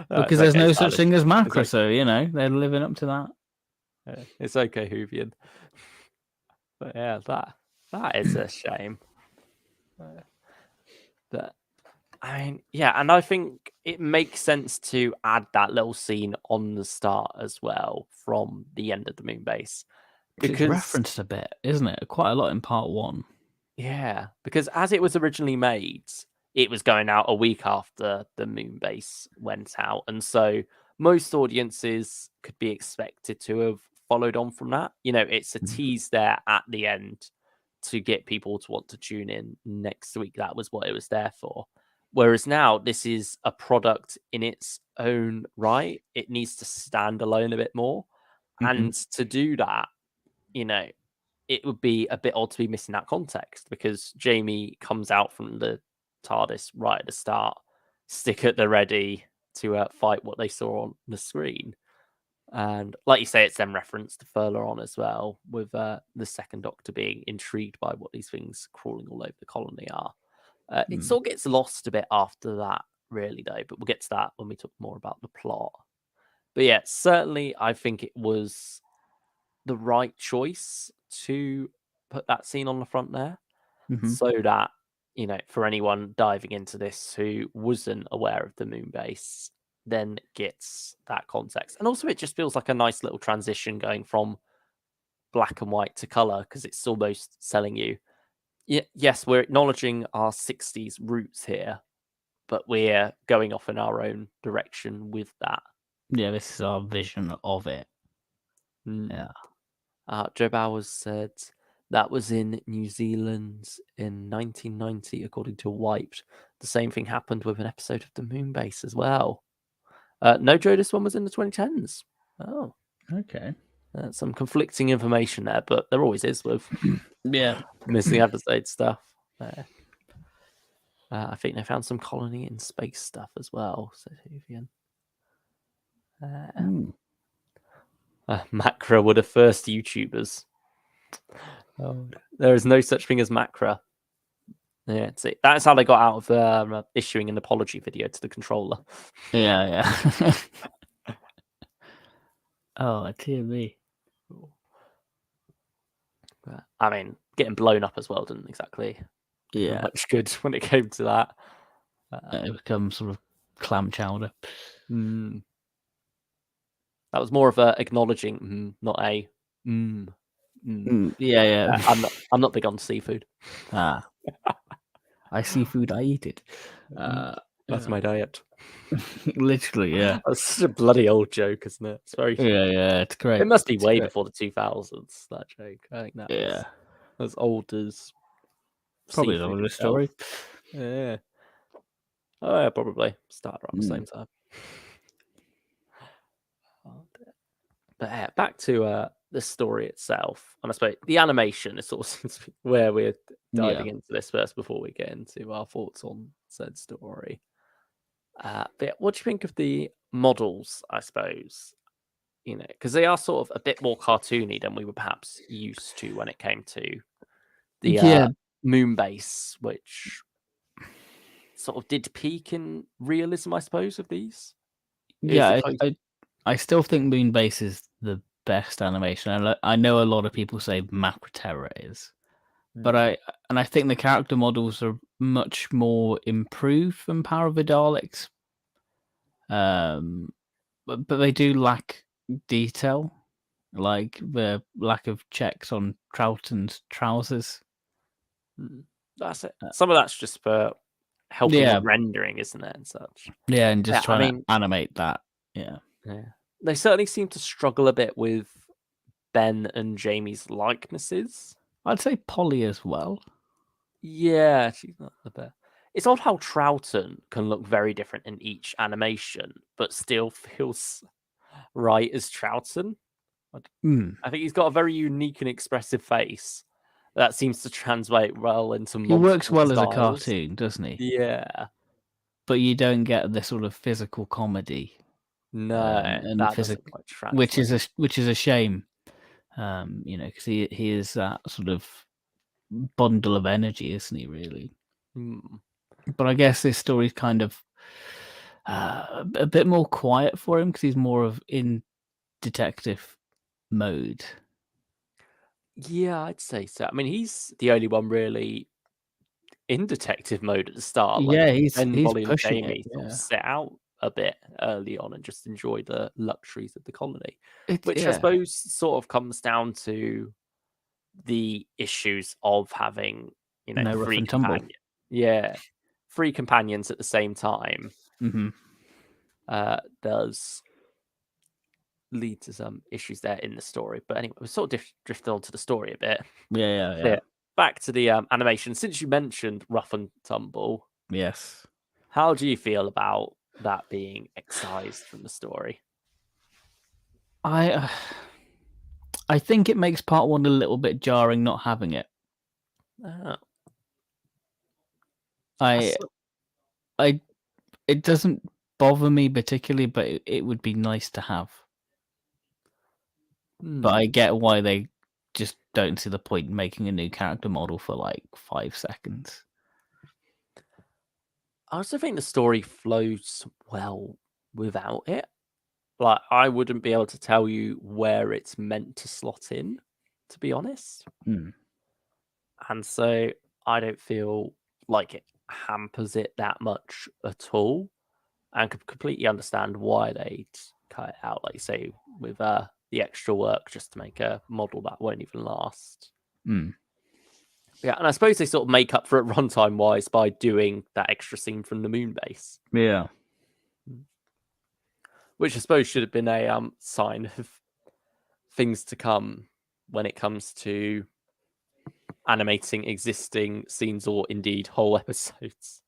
Because there's no such thing as Macra, so, they're living up to that. It's okay, Hoovian. But yeah, that is a shame. But I mean, yeah, and I think it makes sense to add that little scene on the start as well from the end of the moon base. Because it's referenced a bit, isn't it? Quite a lot in part 1. Yeah, because as it was originally made, it was going out a week after the moon base went out. And so most audiences could be expected to have followed on from that. It's a tease there at the end to get people to want to tune in next week. That was what it was there for. Whereas now, this is a product in its own right. It needs to stand alone a bit more. And to do that, it would be a bit odd to be missing that context, because Jamie comes out from the TARDIS right at the start, stick at the ready to fight what they saw on the screen. And like you say, it's then referenced to further on as well, with the second Doctor being intrigued by what these things crawling all over the colony are. It sort of gets lost a bit after that, really, though, but we'll get to that when we talk more about the plot. But yeah, certainly I think it was the right choice to put that scene on the front there, so that, for anyone diving into this who wasn't aware of the moon base, then gets that context. And also it just feels like a nice little transition going from black and white to color, because it's almost selling you, yes, we're acknowledging our 60s roots here, but we're going off in our own direction with that. Yeah, this is our vision of it. Yeah. Joe Bowers said that was in New Zealand in 1990, according to Wiped. The same thing happened with an episode of the moon base as well. No, Joe, this one was in the 2010s. Oh, okay. Some conflicting information there, but there always is with missing episode stuff. I think they found some colony in space stuff as well, said Huvian. Macra were the first YouTubers. Oh, there is no such thing as Macra. Yeah, see, that's how they got out of issuing an apology video to the controller. Yeah. Oh, dear me. I mean, getting blown up as well didn't exactly do much good when it came to that. It becomes sort of clam chowder. That was more of a acknowledging, not a. Yeah. I'm not big on seafood. I see food, I eat it. That's my diet. Literally, yeah. That's such a bloody old joke, isn't it? It's very. Yeah, it's great. It must be way before the 2000s. That joke. I think that's as old as. Probably the oldest story. Yeah. Oh, yeah, probably started around the same time. But back to the story itself, and I suppose the animation is sort of where we're diving into this first before we get into our thoughts on said story. But what do you think of the models, I suppose? Because they are sort of a bit more cartoony than we were perhaps used to when it came to the moon base, which sort of did peak in realism, I suppose, of these. Yeah, I still think Moonbase is the best animation. And I know a lot of people say Macra Terror is, but I think the character models are much more improved than Power of the Daleks. But they do lack detail, like the lack of checks on Troughton's trousers. That's it. Some of that's just for helping with rendering, isn't it, and such. Yeah, and just trying to animate that. Yeah. They certainly seem to struggle a bit with Ben and Jamie's likenesses. I'd say Polly as well. Yeah, she's not the best. It's odd how Troughton can look very different in each animation, but still feels right as Troughton. I think he's got a very unique and expressive face that seems to translate well into multiple He works well styles. as a cartoon, doesn't he? Yeah. But you don't get the sort of physical comedy. No, that doesn't quite translate. Which is a shame. Because he is that sort of bundle of energy, isn't he, really? But I guess this story's kind of a bit more quiet for him because he's more of in detective mode. Yeah, I'd say so. I mean, he's the only one really in detective mode at the start. Yeah, he's Molly pushing and Jamie sort of set out a bit early on and just enjoy the luxuries of the colony, which I suppose sort of comes down to the issues of having, three companions. Yeah, three companions at the same time. Does lead to some issues there in the story. But anyway, we sort of drifted onto the story a bit. Yeah. Back to the animation. Since you mentioned Rough and Tumble, yes, how do you feel about that being excised from the story? I I think it makes part 1 a little bit jarring not having it. Oh. It doesn't bother me particularly, but it would be nice to have. But I get why they just don't see the point in making a new character model for like 5 seconds. I also think the story flows well without it. Like, I wouldn't be able to tell you where it's meant to slot in, to be honest. And so I don't feel like it hampers it that much at all, and could completely understand why they'd cut it out, like you say, with the extra work just to make a model that won't even last. Yeah, and I suppose they sort of make up for it runtime wise by doing that extra scene from the moon base. Yeah. Which I suppose should have been a sign of things to come when it comes to animating existing scenes or indeed whole episodes.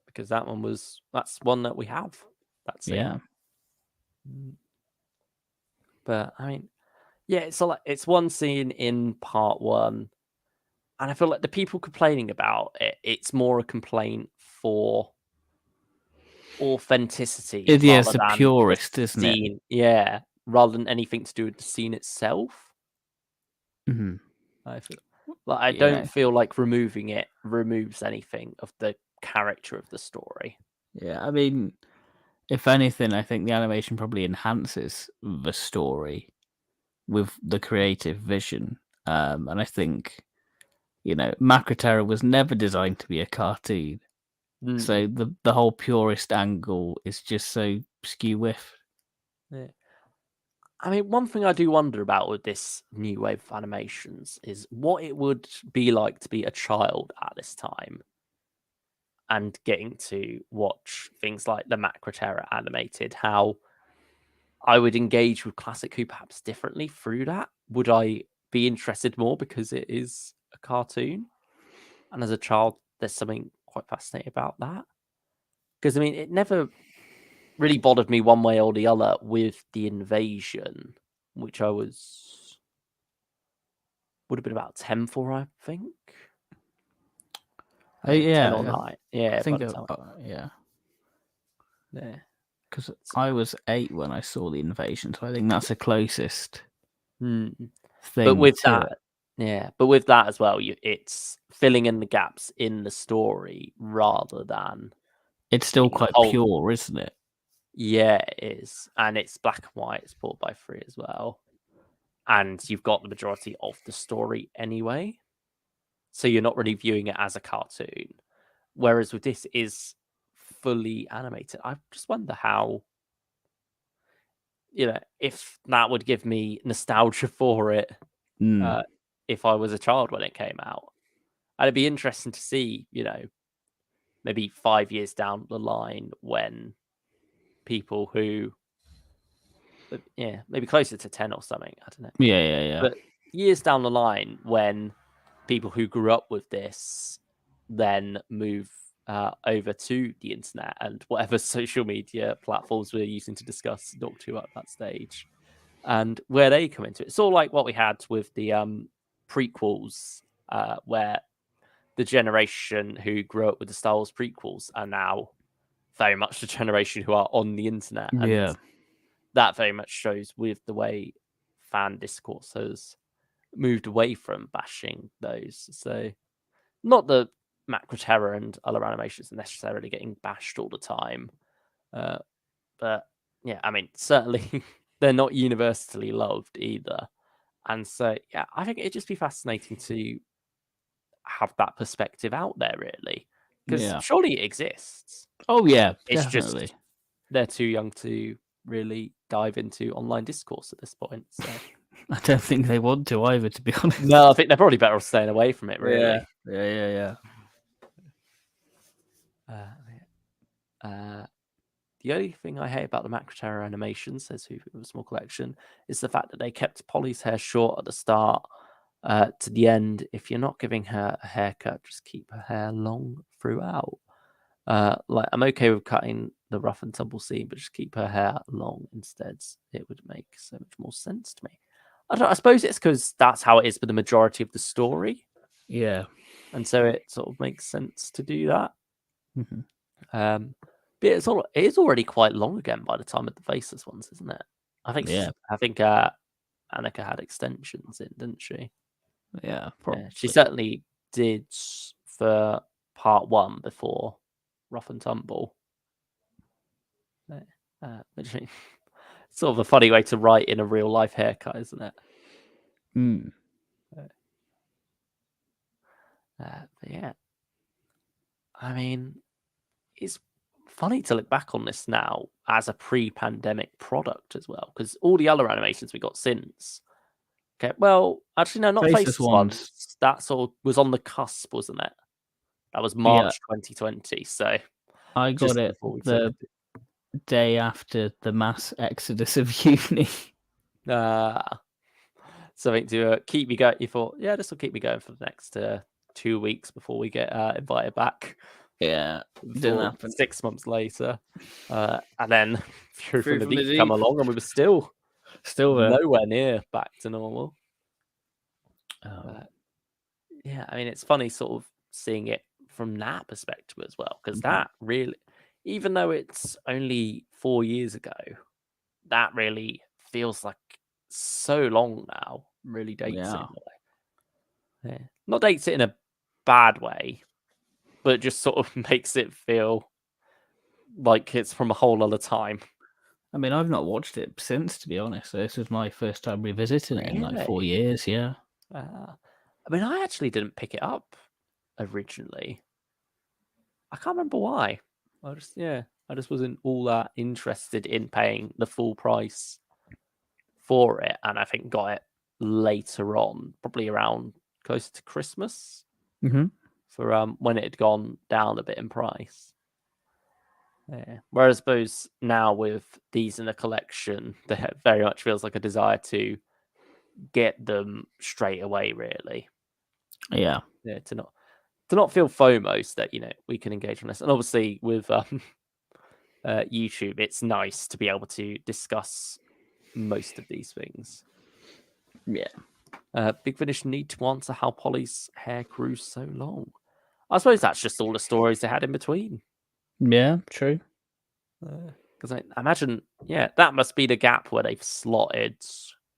Because that's one that we have. That scene. Yeah. But I mean, yeah, it's one scene in part 1. And I feel like the people complaining about it, it's more a complaint for authenticity. Yeah, it's rather a than purist, the isn't it? scene. Yeah, rather than anything to do with the scene itself. I don't feel like removing it removes anything of the character of the story. Yeah, I mean, if anything, I think the animation probably enhances the story with the creative vision. And I think, Macra Terror was never designed to be a cartoon. So the whole purist angle is just so skew-whiffed. Yeah. I mean, one thing I do wonder about with this new wave of animations is what it would be like to be a child at this time and getting to watch things like the Macra Terror animated, how I would engage with Classic Who perhaps differently through that. Would I be interested more because it is a cartoon? And as a child, there's something quite fascinating about that. Because, I mean, it never really bothered me one way or the other with the invasion, which I would have been about 10 for, I think. 10 or 9. Yeah, I think yeah. Because I was 8 when I saw the invasion, so I think that's the closest thing. But with to that, but with that as well, it's filling in the gaps in the story rather than it's still quite pure, isn't it? Yeah, it is, and it's black and white. It's bought by 3 as well, and you've got the majority of the story anyway, so you're not really viewing it as a cartoon. Whereas with this is fully animated. I just wonder how, if that would give me nostalgia for it. If I was a child when it came out, and it'd be interesting to see, maybe 5 years down the line when people who, maybe closer to 10 or something, I don't know. Yeah. But years down the line when people who grew up with this then move over to the internet and whatever social media platforms we're using to discuss Doctor Who at that stage, and where they come into it. It's all like what we had with the prequels, where the generation who grew up with the Star Wars prequels are now very much the generation who are on the internet. And that very much shows with the way fan discourse has moved away from bashing those. So not the Macra Terror and other animations are necessarily getting bashed all the time. But yeah, I mean, certainly they're not universally loved either. And so, yeah, I think it'd just be fascinating to have that perspective out there, really. Because surely it exists. Oh, yeah, it's definitely. Just they're too young to really dive into online discourse at this point. So I don't think they want to either, to be honest. No, I think they're probably better off staying away from it, really. Yeah. The only thing I hate about the Macra Terror animation, says Who with a Small Collection, is the fact that they kept Polly's hair short at the start to the end. If you're not giving her a haircut, just keep her hair long throughout. I'm okay with cutting the rough and tumble scene, but just keep her hair long instead. It would make so much more sense to me. I suppose it's because that's how it is for the majority of the story. Yeah. And so it sort of makes sense to do that. Mm-hmm. But it is already quite long again by the time of the Faceless ones, isn't it? I think Annika had extensions in, didn't she? Yeah, probably. Yeah, she certainly did for part 1 before Rough and Tumble. Which is sort of a funny way to write in a real life haircut, isn't it? But yeah, I mean, it's funny to look back on this now as a pre-pandemic product as well, because all the other animations we got since. Okay, well, actually, no, not Faceless ones. That sort of was on the cusp, wasn't it? That was March 2020. So I got it the day after the mass exodus of uni. Something to keep me going. You thought, yeah, this will keep me going for the next 2 weeks before we get invited back. Yeah, didn't happen. 6 months later, and then Fury from the Deep come along, and we were still there. Nowhere near back to normal. Yeah, I mean, it's funny sort of seeing it from that perspective as well, because that really, even though it's only 4 years ago, that really feels like so long now. Really dates it in a way. Yeah. Not dates it in a bad way, but just sort of makes it feel like it's from a whole other time. I mean, I've not watched it since, to be honest. So this was my first time revisiting it in like 4 years. Yeah. I mean, I actually didn't pick it up originally. I can't remember why. I just wasn't all that interested in paying the full price for it, and I think got it later on, probably around close to Christmas, for when it had gone down a bit in price. Yeah. Whereas I suppose now with these in the collection, there very much feels like a desire to get them straight away, really. Yeah. Yeah, to not feel FOMO, that we can engage on this. And obviously with YouTube, it's nice to be able to discuss most of these things. Yeah. Big Finish need to answer how Polly's hair grew so long. I suppose that's just all the stories they had in between. Yeah, true. Because I imagine, that must be the gap where they've slotted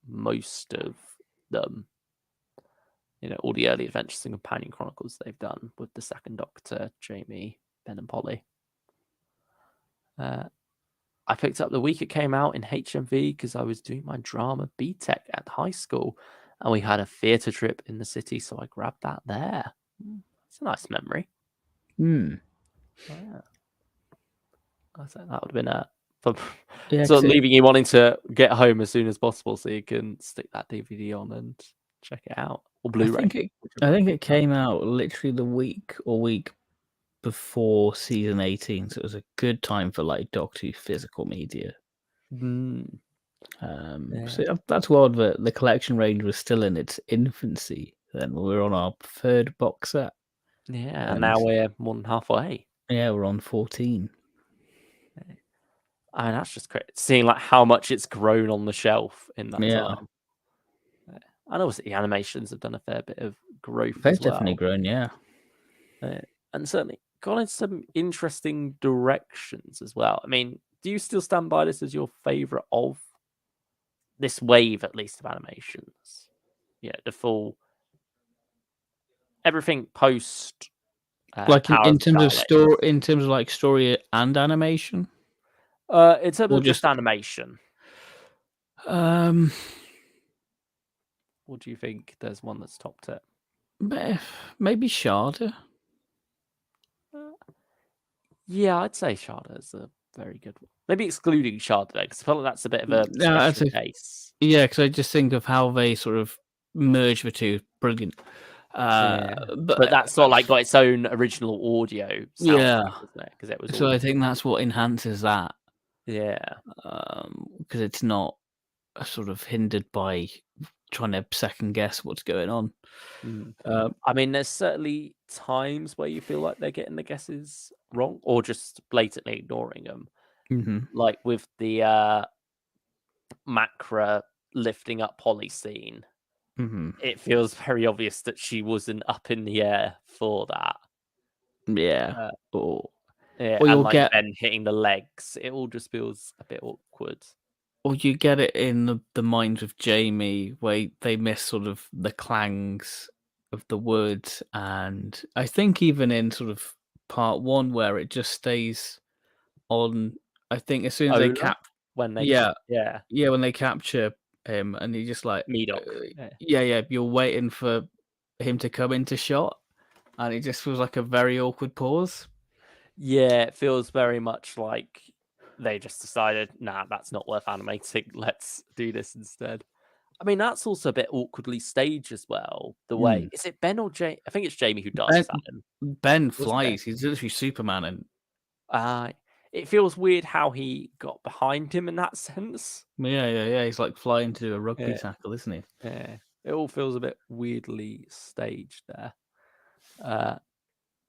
most of them. All the early adventures and companion chronicles they've done with the second Doctor, Jamie, Ben, and Polly. I picked up the week it came out in HMV because I was doing my drama BTEC at high school, and we had a theatre trip in the city, so I grabbed that there. It's a nice memory. Yeah. I thought that would have been sort of leaving you wanting to get home as soon as possible so you can stick that DVD on and check it out, or Blu-ray. I think it came out literally the week before season 18, so it was a good time for like Doctor Who physical media. So that's wild that the collection range was still in its infancy. Then we were on our 3rd box set. Yeah, and now we're more than halfway. Yeah, we're on 14. I mean, that's just great. Seeing like how much it's grown on the shelf in that time. And obviously the animations have done a fair bit of growth as well. Definitely grown, yeah. And certainly gone in some interesting directions as well. I mean, do you still stand by this as your favourite of this wave, at least, of animations? Yeah, the full everything post. Like in terms of story, in terms of like story and animation. In terms of just animation. What do you think? There's one that's topped it. Maybe Sharda. Yeah, I'd say Sharda is a very good one. Maybe excluding Sharda, because I feel like that's a bit of a special case. Yeah, because I just think of how they sort of merge the two. Brilliant. But that's sort of like got its own original audio soundtrack, isn't it? Because it was. So I think that's what enhances that. Yeah. Because it's not sort of hindered by trying to second guess what's going on. I mean, there's certainly times where you feel like they're getting the guesses wrong or just blatantly ignoring them. like with the Macra lifting up Polly scene. It feels very obvious that she wasn't up in the air for that. Yeah. Or and you'll like get Ben hitting the legs, it all just feels a bit awkward. or you get it in the minds of Jamie, where they miss sort of the clangs of the words, and I think even in sort of part one where it just stays on. I think as soon as they Ola, when they yeah, yeah, yeah, when they capture him, and he just like, Medoc. Yeah. yeah, you're waiting for him to come into shot, and it just feels like a very awkward pause. Yeah, it feels very much like they just decided, nah, that's not worth animating. Let's do this instead. I mean, that's also a bit awkwardly staged as well. The way is it Ben or Jamie? I think it's Jamie who does Ben, that. Ben Wasn't it? flies. He's literally Superman, and It feels weird how he got behind him in that sense. yeah. He's like flying to do a rugby Yeah. tackle, isn't he? Yeah, it all feels a bit weirdly staged there.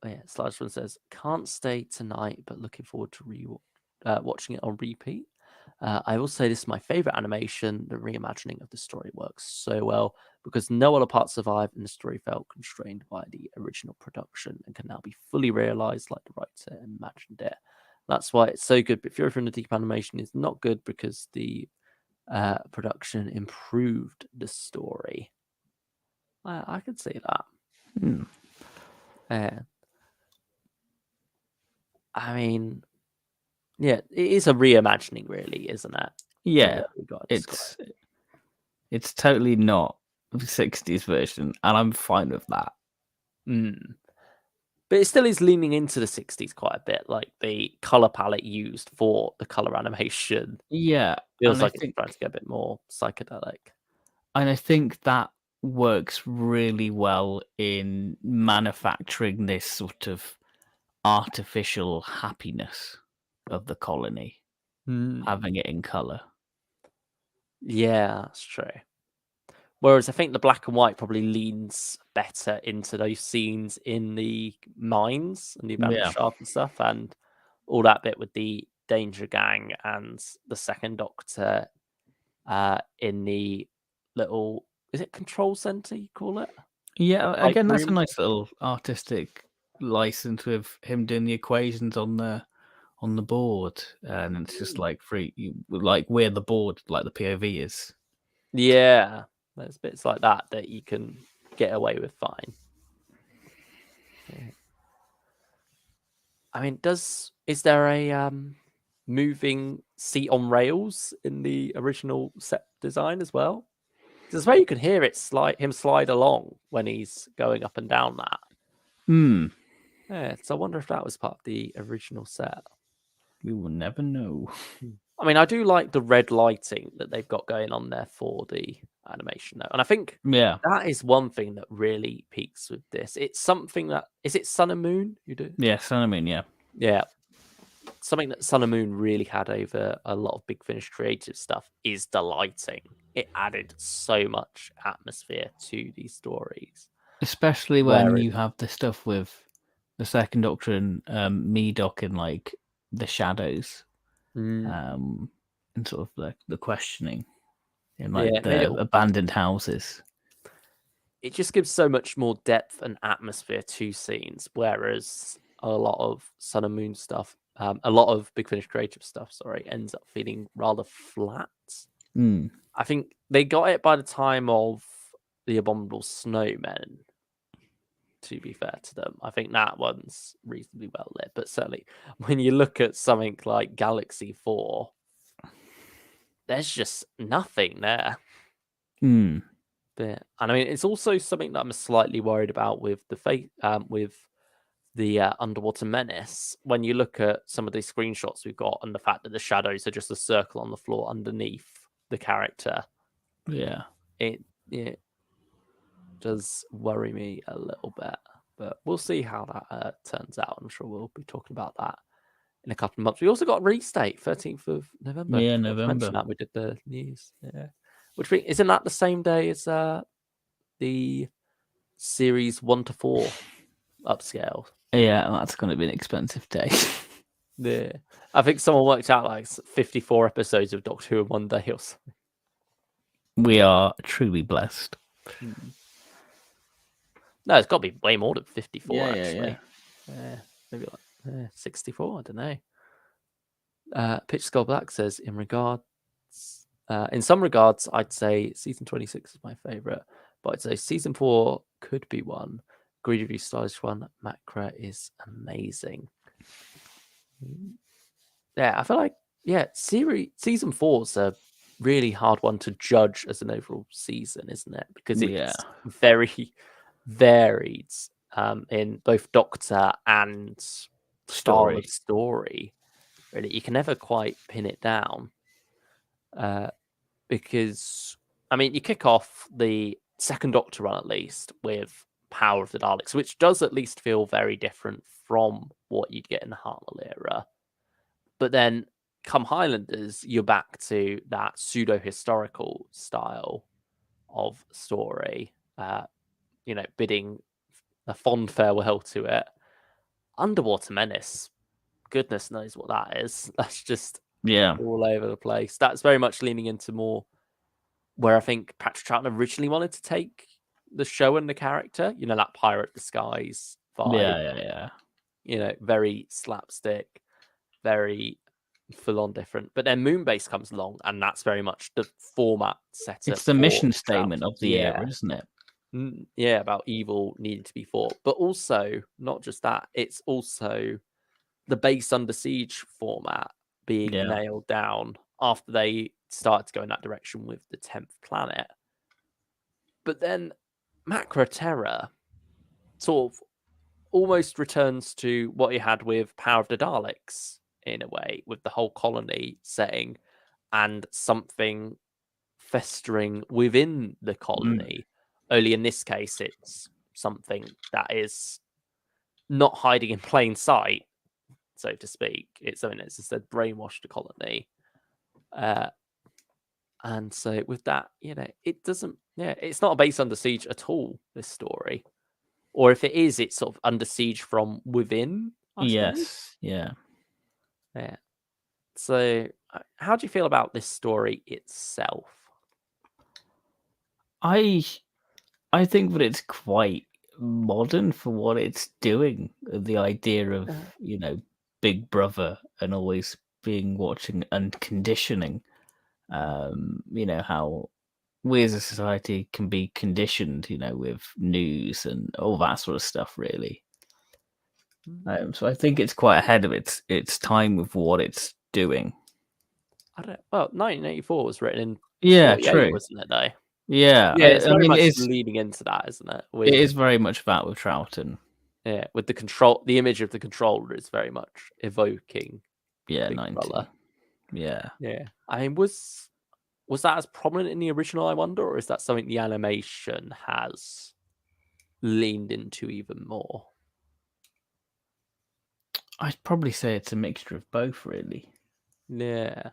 Yeah, Sludge one says, can't stay tonight, but looking forward to watching it on repeat. I will say this is my favorite animation. The reimagining of the story works so well because no other parts survive and the story felt constrained by the original production and can now be fully realized like the writer imagined it. That's why it's so good. But Fury from the Deep animation is not good because the production improved the story. I could see that. I mean, yeah, it is a reimagining, really, isn't it? Yeah, it's totally not the 60s version, and I'm fine with that. But it still is leaning into the 60s quite a bit, like the color palette used for the color animation. Yeah, Feels like it's trying to get a bit more psychedelic. And I think that works really well in manufacturing this sort of artificial happiness of the colony, having it in color. Yeah, that's true. Whereas I think the black and white probably leans better into those scenes in the mines and the abandoned shaft and stuff, and all that bit with the Danger Gang and the Second Doctor in the little, is it control center you call it? Yeah, again, that's a room? nice little artistic license with him doing the equations on the board, and it's just like like where the board, like the POV is. Yeah, there's bits like that that you can get away with fine. Yeah. I mean, is there a moving seat on rails in the original set design as well? Because where you can hear it him slide along when he's going up and down that. Yeah, so I wonder if that was part of the original set. We will never know. I mean, I do like the red lighting that they've got going on there for the animation, though. And I think that is one thing that really peaks with this. It's something that, is it Sun and Moon you do? Yeah, Sun and Moon, yeah. Yeah. Something that Sun and Moon really had over a lot of Big Finish creative stuff is the lighting. It added so much atmosphere to these stories. Especially when you have the stuff with the Second Doctor and Medoc in like the shadows, and sort of the questioning in like the abandoned houses. It just gives so much more depth and atmosphere to scenes, whereas a lot of Sun and Moon stuff, a lot of Big Finish creative stuff, ends up feeling rather flat. I think they got it by the time of the Abominable Snowmen, to be fair to them. I think that one's reasonably well lit, but certainly when you look at something like Galaxy 4, there's just nothing there. But, and I mean, it's also something that I'm slightly worried about with the Underwater Menace. When you look at some of these screenshots we've got and the fact that the shadows are just a circle on the floor underneath the character. Yeah. It does worry me a little bit, but we'll see how that turns out. I'm sure we'll be talking about that in a couple of months. We also got Restate, 13th of November. Yeah, November. That we did the news. Yeah. Which isn't that the same day as the series 1 to 4 upscale? Yeah, that's going to be an expensive day. Yeah, I think someone worked out like 54 episodes of Doctor Who in one day or something. We are truly blessed. No, it's got to be way more than 54 actually. Yeah. Maybe like 64. I don't know. Pitch Skull Black says, in some regards, I'd say season 26 is my favorite, but I'd say season 4 could be one. Greedy Review Stylish one. Macra is amazing. Yeah, I feel like season 4 is a really hard one to judge as an overall season, isn't it? Because it's very varied in both Doctor and style of story. Really, you can never quite pin it down. Because I mean, you kick off the second Doctor run at least with Power of the Daleks, which does at least feel very different from what you'd get in the Hartnell era. But then come Highlanders, you're back to that pseudo-historical style of story, bidding a fond farewell to it. Underwater Menace, goodness knows what that is. That's just all over the place. That's very much leaning into more where I think Patrick Troughton originally wanted to take the show and the character, that pirate disguise vibe. Yeah. Very slapstick, very full-on different. But then Moonbase comes along, and that's very much the format setup. It's the mission statement of the era, isn't it? Yeah, about evil needing to be fought. But also, not just that, it's also the base Under Siege format being nailed down after they started to go in that direction with the 10th planet. But then Macra Terror sort of almost returns to what you had with Power of the Daleks in a way, with the whole colony setting and something festering within the colony. Only in this case, it's something that is not hiding in plain sight, so to speak. It's something that's just said brainwashed the colony. And so with that, it doesn't, it's not a base Under Siege at all, this story. Or if it is, it's sort of Under Siege from within, I suppose. Yeah. So how do you feel about this story itself? I think that it's quite modern for what it's doing. The idea of, Big Brother and always being watching and conditioning. How we as a society can be conditioned, with news and all that sort of stuff, really. So I think it's quite ahead of its time with what it's doing. 1984 was written in 48, true. wasn't it, though? Yeah, it's very much leaning into that, isn't it? It is very much that with Troughton. Yeah, with the image of the controller is very much evoking. Yeah, 90. Yeah. I mean, was that as prominent in the original, I wonder, or is that something the animation has leaned into even more? I'd probably say it's a mixture of both, really. Yeah.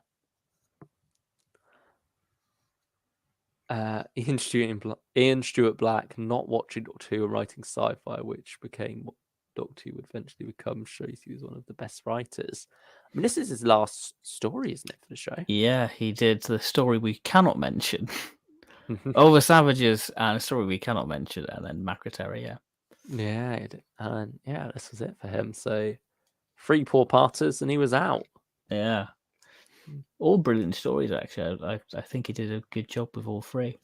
Ian Stewart Black not watching Doctor Who and writing sci-fi, which became what Doctor Who would eventually become, shows he was one of the best writers. I mean, this is his last story, isn't it, for the show? Yeah, he did the story we cannot mention. Over Savages and a story we cannot mention, and then Macra Terror, Yeah, and this was it for him. So 3 poor parters, and he was out. Yeah. All brilliant stories, actually. I think he did a good job with all 3.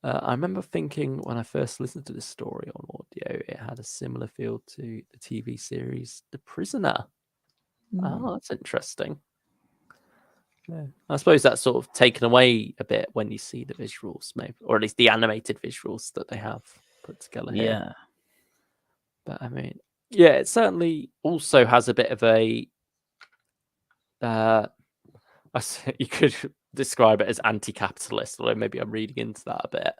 I remember thinking when I first listened to this story on audio, it had a similar feel to the TV series The Prisoner. Oh, that's interesting. Yeah. I suppose that's sort of taken away a bit when you see the visuals, maybe, or at least the animated visuals that they have put together here. Yeah. But I mean, it certainly also has a bit of a you could describe it as anti-capitalist, although maybe I'm reading into that a bit,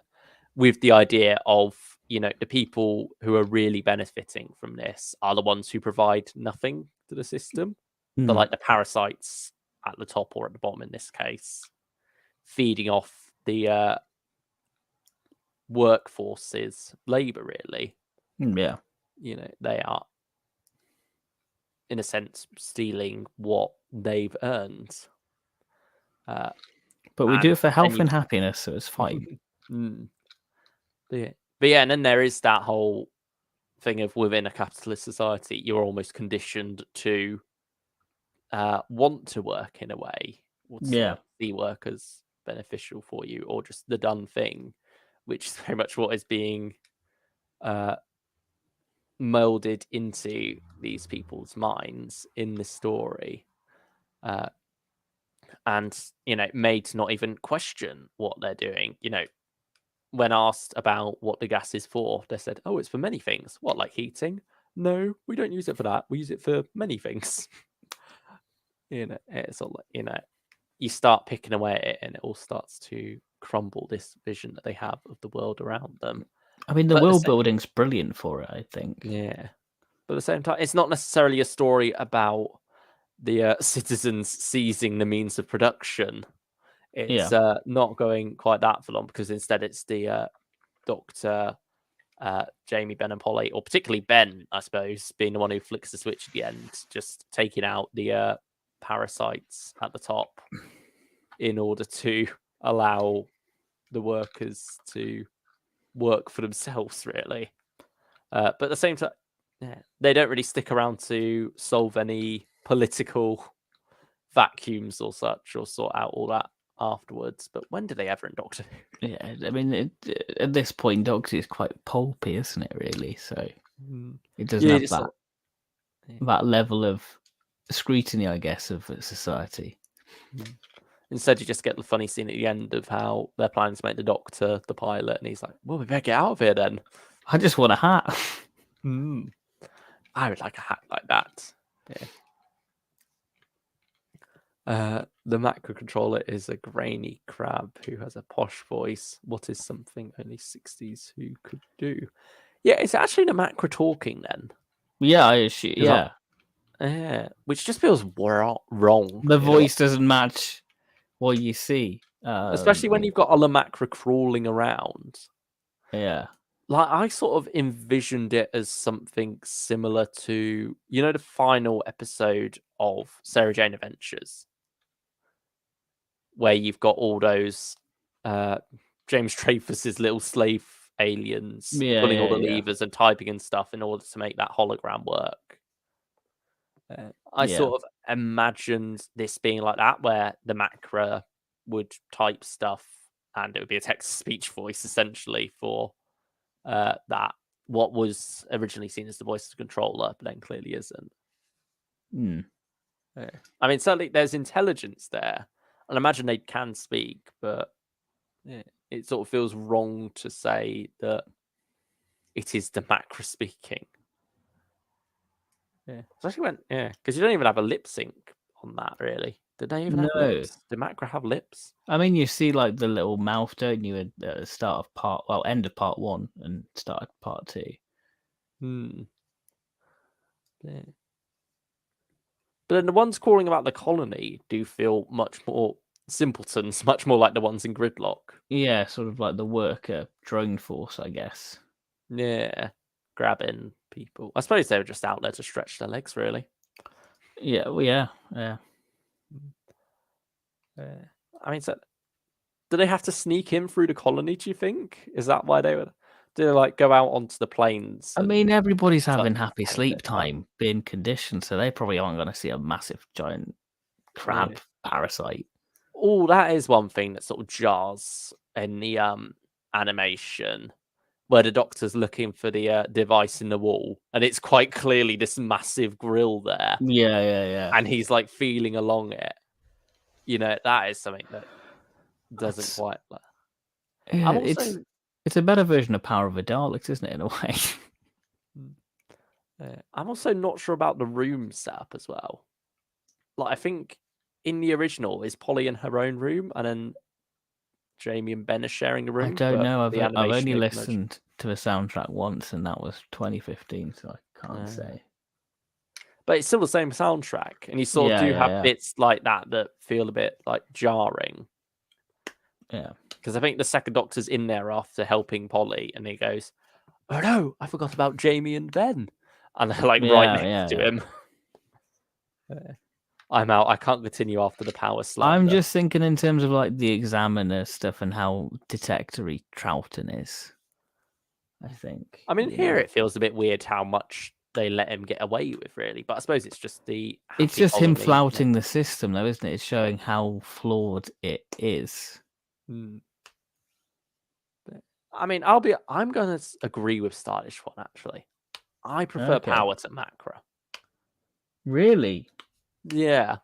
with the idea of, the people who are really benefiting from this are the ones who provide nothing to the system. So like the parasites at the top or at the bottom in this case, feeding off the workforce's labor, really. Yeah. They are. in a sense, stealing what they've earned. But we do it for health you... and happiness, so it's fine. But yeah, and then there is that whole thing of within a capitalist society, you're almost conditioned to want to work in a way, or to sort of see work as beneficial for you, or just the done thing, which is very much what is being molded into these people's minds in the story, and made to not even question what they're doing. When asked about what the gas is for, they said, "Oh, it's for many things." What, like heating? No, we don't use it for that. We use it for many things. It's all you start picking away at it, and it all starts to crumble. This vision that they have of the world around them. I mean, the world building's brilliant for it, I think. Yeah, but at the same time, it's not necessarily a story about the citizens seizing the means of production. It's not going quite that full on, because instead it's the Doctor, Jamie, Ben, and Polly, or particularly Ben, I suppose, being the one who flicks the switch at the end, just taking out the parasites at the top in order to allow the workers to work for themselves, really. But at the same time, they don't really stick around to solve any political vacuums or such, or sort out all that afterwards. But when do they ever in Doctor Who? Yeah, I mean, at this point, Doctor is quite pulpy, isn't it, really? So it doesn't have that level of scrutiny, I guess, of society. Instead, you just get the funny scene at the end of how they're planning to make the Doctor the pilot, and he's like, "Well, we better get out of here then." I just want a hat. I would like a hat like that. Yeah. The Macra controller is a grainy crab who has a posh voice. What is something only 60s who could do? Yeah, it's actually the Macra talking then. Yeah, I assume. Yeah. Yeah, which just feels wrong. The voice doesn't match what you see. Especially when you've got a Macra crawling around. Yeah. Like, I sort of envisioned it as something similar to, the final episode of Sarah Jane Adventures, where you've got all those James Dreyfus's little slave aliens pulling all the levers and typing and stuff in order to make that hologram work. I sort of imagined this being like that, where the Macra would type stuff and it would be a text-to-speech voice, essentially, for that what was originally seen as the voice of the controller, but then clearly isn't. I mean, certainly there's intelligence there, and I imagine they can speak, but it sort of feels wrong to say that it is the Macra speaking. Especially when, because you don't even have a lip sync on that, really. Did they even have lips? Did Macra have lips? I mean, you see like the little mouth, don't you, at the start of end of part 1 and start of part 2. Yeah. But then the ones calling about the colony do feel much more simpletons, much more like the ones in Gridlock. Yeah, sort of like the worker drone force, I guess. Yeah, grabbing people. I suppose they were just out there to stretch their legs, really. Yeah, well, yeah. I mean, so do they have to sneak in through the colony, do you think? Is that why they would? Do they like go out onto the plains? I mean, everybody's having happy sleep time being conditioned, so they probably aren't going to see a massive giant crab parasite. Oh, that is one thing that sort of jars in the animation, where the Doctor's looking for the device in the wall, and it's quite clearly this massive grill there. Yeah. And he's like feeling along it. That is something that doesn't quite. Yeah, it's a better version of Power of the Daleks, isn't it, in a way? I'm also not sure about the room setup as well. Like, I think in the original, is Polly in her own room, and then Jamie and Ben are sharing a room? I don't know. I've only listened to the soundtrack once, and that was 2015, so I can't say. But it's still the same soundtrack, and you sort of do have bits like that feel a bit like jarring. Yeah. Because I think the second Doctor's in there after helping Polly, and he goes, "Oh no, I forgot about Jamie and Ben," and they're like right next to him. I'm out. I can't continue after the power slander. I'm just thinking in terms of like the Examiner stuff and how detectory Troughton is. I think. I mean, here it feels a bit weird how much they let him get away with, really. But I suppose it's just the. It's just him flouting the system, though, isn't it? It's showing how flawed it is. I mean, I'm going to agree with Stylish One, actually. I prefer Power to Macra. Really? Yeah.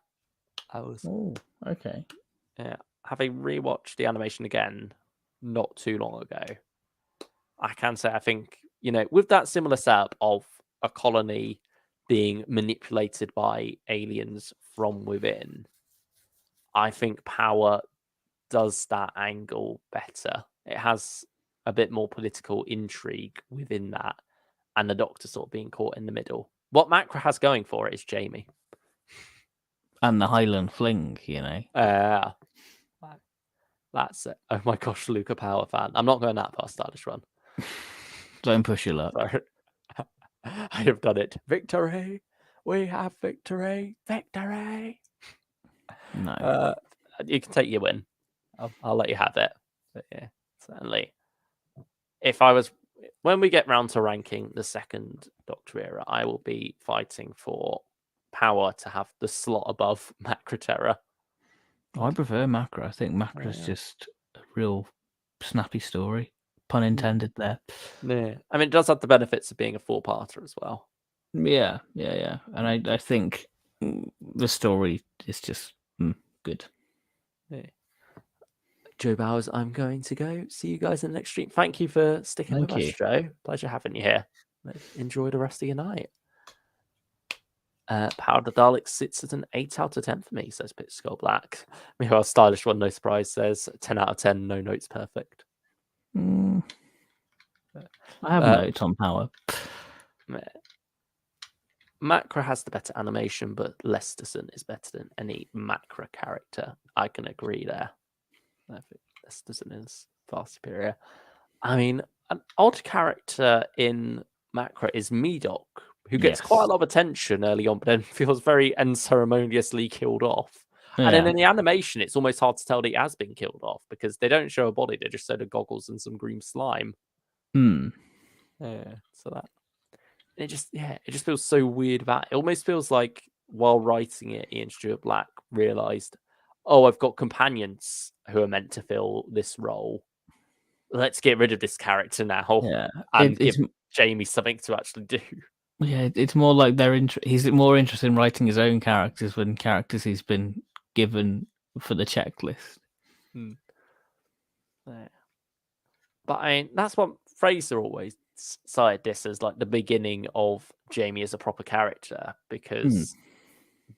Oh, okay. Yeah. Having rewatched the animation again not too long ago, I can say I think, with that similar setup of a colony being manipulated by aliens from within, I think Power does that angle better. It has a bit more political intrigue within that, and the Doctor sort of being caught in the middle. What Macra has going for it is Jamie. And the Highland Fling, That's it. Oh my gosh, Luca Power fan. I'm not going that far, Stylish One. Don't push your luck. Sorry. I have done it. Victory! We have victory! Victory! No. You can take your win. I'll let you have it. But yeah, certainly. When we get round to ranking the second Doctor era, I will be fighting for Power to have the slot above Macra Terror. I prefer Macra. I think Macra's just a real snappy story. Pun intended there. Yeah. I mean, it does have the benefits of being a 4-parter as well. Yeah. And I think the story is just good. Yeah. Joe Bowers, I'm going to go. See you guys in the next stream. Thank you for sticking with us, Joe. Pleasure having you here. Enjoy the rest of your night. Power of the Daleks sits at an 8 out of 10 for me, says Pitch Skull Black. Meanwhile, Stylish One, no surprise, says 10 out of 10, no notes perfect. I have notes on Power. Macra has the better animation, but Lesterson is better than any Macra character. I can agree there. I think Lesterson is far superior. I mean, an odd character in Macra is Medoc, who gets quite a lot of attention early on, but then feels very unceremoniously killed off. And then in the animation, it's almost hard to tell that he has been killed off because they don't show a body; they just show the goggles and some green slime. So that it just feels so weird. It almost feels like while writing it, Ian Stuart Black realized, oh, I've got companions who are meant to fill this role. Let's get rid of this character now and give Jamie something to actually do. Yeah, it's more like he's more interested in writing his own characters than characters he's been given for the checklist. But I mean, that's what Fraser always cited this as, like the beginning of Jamie as a proper character, because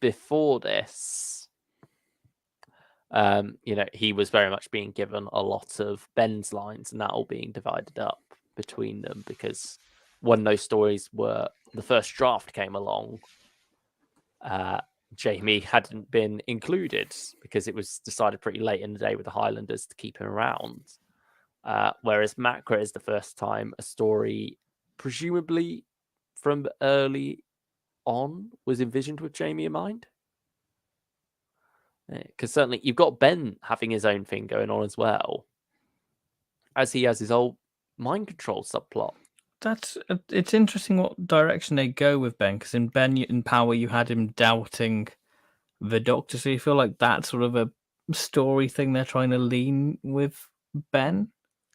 before this, he was very much being given a lot of Ben's lines, and that all being divided up between them, because when those stories were the first draft came along, Jamie hadn't been included because it was decided pretty late in the day with the Highlanders to keep him around. Whereas Macra is the first time a story, presumably from early on, was envisioned with Jamie in mind. Because certainly you've got Ben having his own thing going on as well, as he has his old mind control subplot. It's interesting what direction they go with Ben, because in Ben in Power you had him doubting the Doctor, so you feel like that's sort of a story thing they're trying to lean with Ben.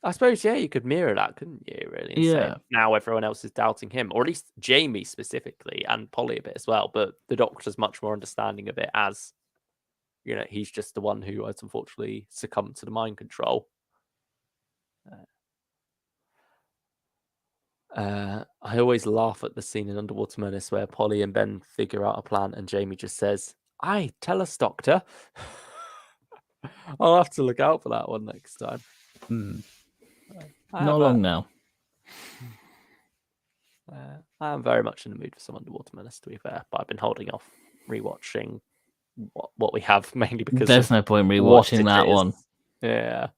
I suppose, you could mirror that, couldn't you, really? And say now everyone else is doubting him, or at least Jamie specifically, and Polly a bit as well, but the Doctor's much more understanding of it as, he's just the one who has unfortunately succumbed to the mind control. I always laugh at the scene in Underwater Menace where Polly and Ben figure out a plan and Jamie just says, "Aye, tell us, Doctor." I'll have to look out for that one next time. Not long now. I am very much in the mood for some Underwater Menace, to be fair, but I've been holding off rewatching what we have, mainly because there's no point rewatching that one. Yeah.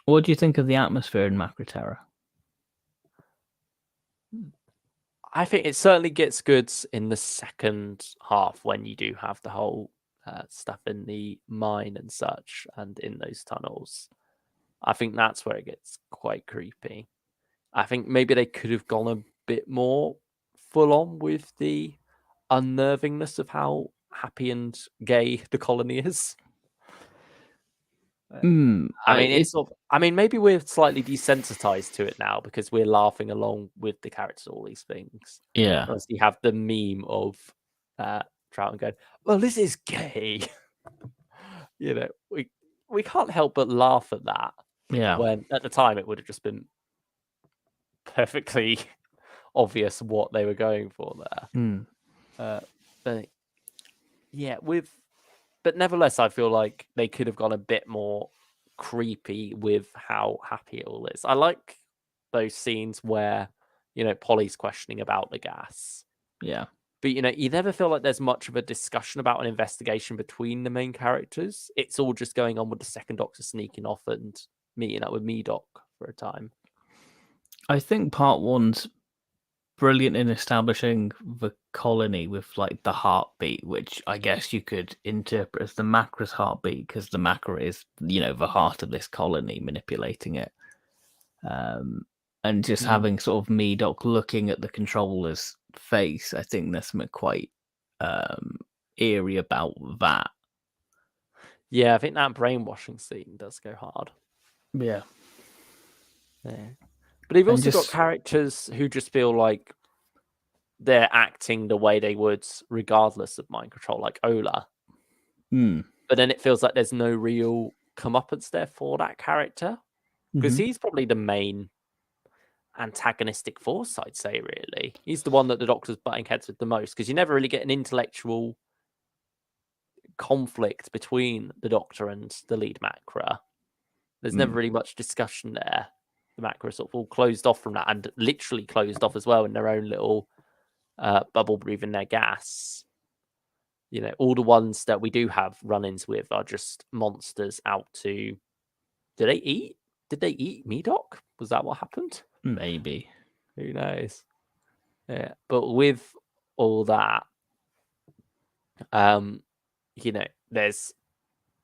What do you think of the atmosphere in Macra Terror? I think it certainly gets good in the second half when you do have the whole stuff in the mine and such, and in those tunnels. I think that's where it gets quite creepy. I think maybe they could have gone a bit more full on with the unnervingness of how happy and gay the colony is. I mean, it's sort of, maybe we're slightly desensitized to it now because we're laughing along with the characters, all these things. Yeah. Plus, you have the meme of Troughton going, "Well, this is gay." You know, we can't help but laugh at that. Yeah. When at the time it would have just been perfectly obvious what they were going for there. But yeah, but nevertheless, I feel like they could have gone a bit more creepy with how happy it all is. I like those scenes where, Polly's questioning about the gas. Yeah. But, you never feel like there's much of a discussion about an investigation between the main characters. It's all just going on with the second Doctor sneaking off and meeting up with Medoc for a time. I think part one's brilliant in establishing the colony with like the heartbeat, which I guess you could interpret as the Macra's heartbeat, because the Macra is, the heart of this colony, manipulating it. And just having sort of Medoc looking at the controller's face, I think there's something quite eerie about that. Yeah, I think that brainwashing scene does go hard. Yeah. But you've also got characters who just feel like they're acting the way they would regardless of mind control, like Ola. But then it feels like there's no real comeuppance there for that character, because he's probably the main antagonistic force, I'd say, really. He's the one that the Doctor's butting heads with the most, because you never really get an intellectual conflict between the Doctor and the lead Macra. There's never really much discussion there. The Macra sort of all closed off from that, and literally closed off as well in their own little bubble breathing their gas. All the ones that we do have run-ins with are just monsters out to... Did they eat Medoc? Was that what happened? Maybe. Who knows? Yeah, but with all that, there's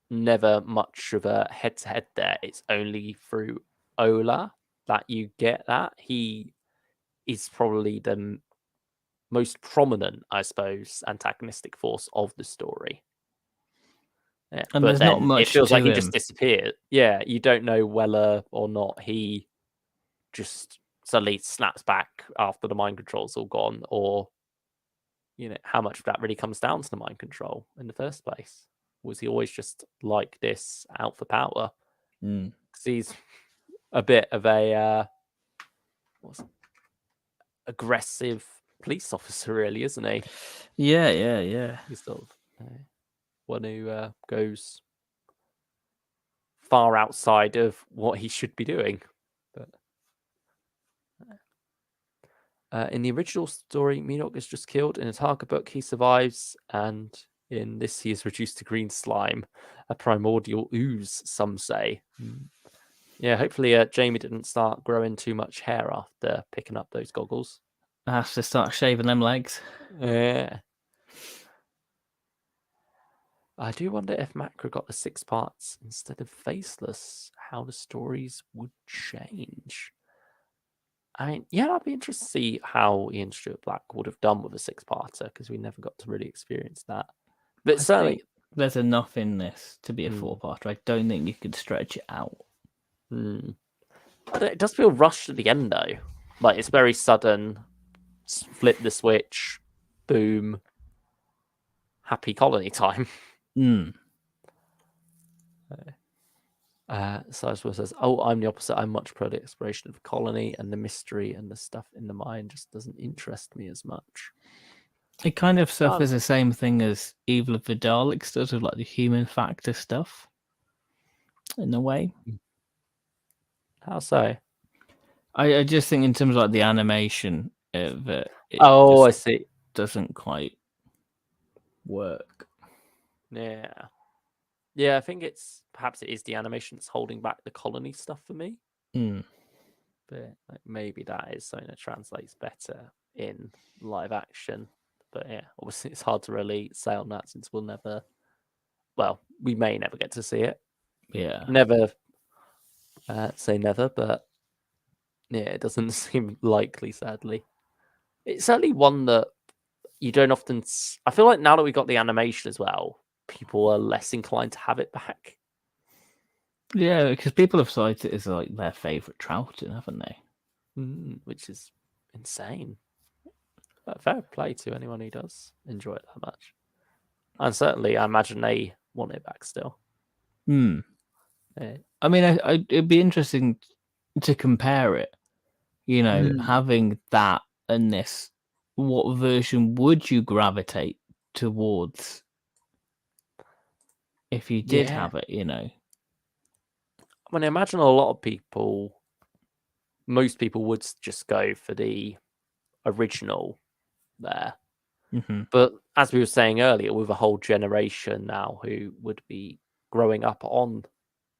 never much of a head-to-head there. It's only through Ola that you get that. He is probably the most prominent, I suppose, antagonistic force of the story. Yeah, and but there's then not much it feels to like he him. just disappeared. Yeah, you don't know whether or not he just suddenly snaps back after the mind control's all gone, or how much of that really comes down to the mind control in the first place. Was he always just like this, out for power? Because he's a bit of a aggressive police officer, really, isn't he? Yeah. He's sort of one who goes far outside of what he should be doing. But in the original story, Medoc is just killed. In a Tarka book, he survives, and in this, he is reduced to green slime, a primordial ooze, some say. Yeah, hopefully Jamie didn't start growing too much hair after picking up those goggles. I have to start shaving them legs. Yeah. I do wonder if Macra got the 6 parts instead of Faceless, how the stories would change. I mean, yeah, I'd be interested to see how Ian Stuart Black would have done with a 6-parter, because we never got to really experience that. But certainly, there's enough in this to be a 4-parter. I don't think you could stretch it out. It does feel rushed at the end, though. Like, it's very sudden. Flip the switch, boom, happy colony time. So I suppose says, I'm the opposite. I'm much pro the exploration of the colony, and the mystery and the stuff in the mine just doesn't interest me as much. It kind of suffers the same thing as Evil of the Daleks does, with like the human factor stuff, in a way. How so? I just think in terms of like the animation of it, I see. Doesn't quite work. Yeah. Yeah, I think perhaps it is the animation that's holding back the colony stuff for me. But maybe that is something that translates better in live action. But yeah, obviously it's hard to really say on that since we may never get to see it. Yeah. Never say never, but yeah, it doesn't seem likely, sadly. It's certainly one that you don't often... I feel like now that we got the animation as well, people are less inclined to have it back. Yeah, because people have cited it as like their favourite Troughton, haven't they? Which is insane. But fair play to anyone who does enjoy it that much. And certainly, I imagine they want it back still. Yeah. I mean, it'd be interesting to compare it. You know, having that and this, what version would you gravitate towards if you did have it? You know, I mean, I imagine a lot of people, most people would just go for the original there. But as we were saying earlier, with a whole generation now who would be growing up on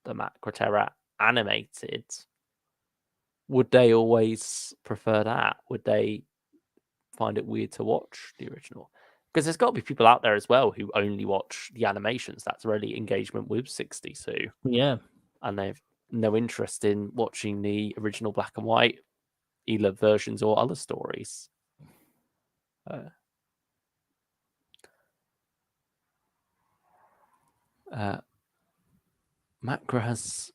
the Macra Terror animated, would they always prefer that? Would they find it weird to watch the original? Because there's got to be people out there as well who only watch the animations. That's really engagement with 62. yeah, And they've no interest in watching the original black and white either versions or other stories. Macra has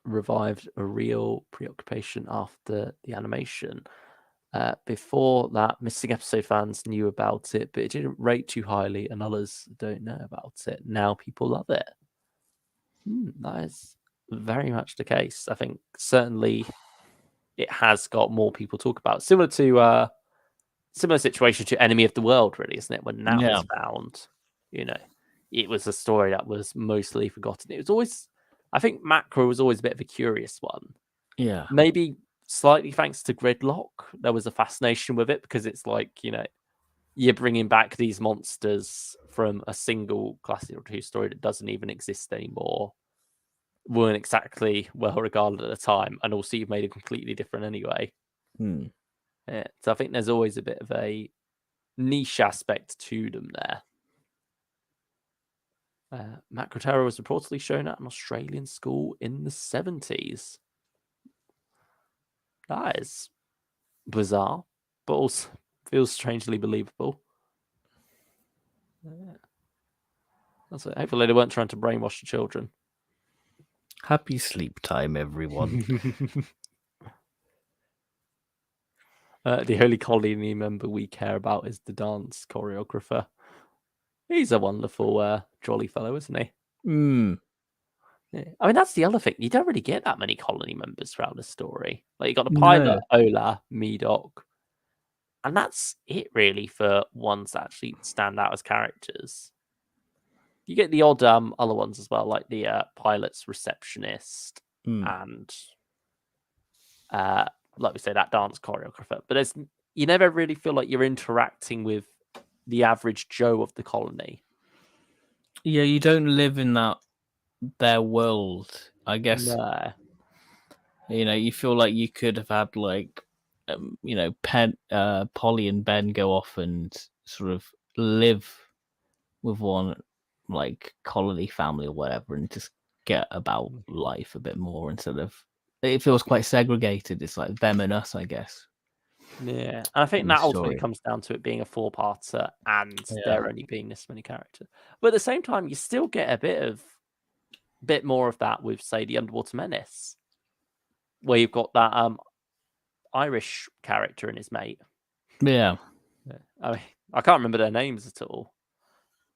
revived a real preoccupation after the animation. Before that, Missing Episode fans knew about it, but it didn't rate too highly, and others don't know about it. Now people love it. That is very much the case. I think certainly it has got more people talk about. Similar situation to Enemy of the World, really, isn't it? When that was found, it was a story that was mostly forgotten. It was always, I think Macra was always a bit of a curious one. Yeah. Maybe slightly thanks to Gridlock, there was a fascination with it because it's like, you're bringing back these monsters from a single classic or two story that doesn't even exist anymore, weren't exactly well regarded at the time, and also you've made it completely different anyway. Yeah, so I think there's always a bit of a niche aspect to them there. Macra Terror was reportedly shown at an Australian school in the 70s. That is bizarre, but also feels strangely believable. That's it. Hopefully they weren't trying to brainwash the children. Happy sleep time, everyone. The only colony member we care about is the dance choreographer. He's a wonderful, jolly fellow, isn't he? Yeah. I mean, that's the other thing. You don't really get that many colony members throughout the story. Like, you got the pilot, Ola, Medoc, and that's it, really, for ones that actually stand out as characters. You get the odd other ones as well, like the pilot's receptionist and, like we say, that dance choreographer. But you never really feel like you're interacting with the average Joe of the colony. Yeah, you don't live in their world, I guess. No. You feel like you could have had like, Polly and Ben go off and sort of live with one like colony family or whatever, and just get about life a bit more instead of it feels quite segregated. It's like them and us, I guess. Yeah, and I think that ultimately comes down to it being a 4-parter and there only being this many characters. But at the same time, you still get a bit more of that with, say, the Underwater Menace, where you've got that Irish character and his mate. Yeah. I mean, I can't remember their names at all,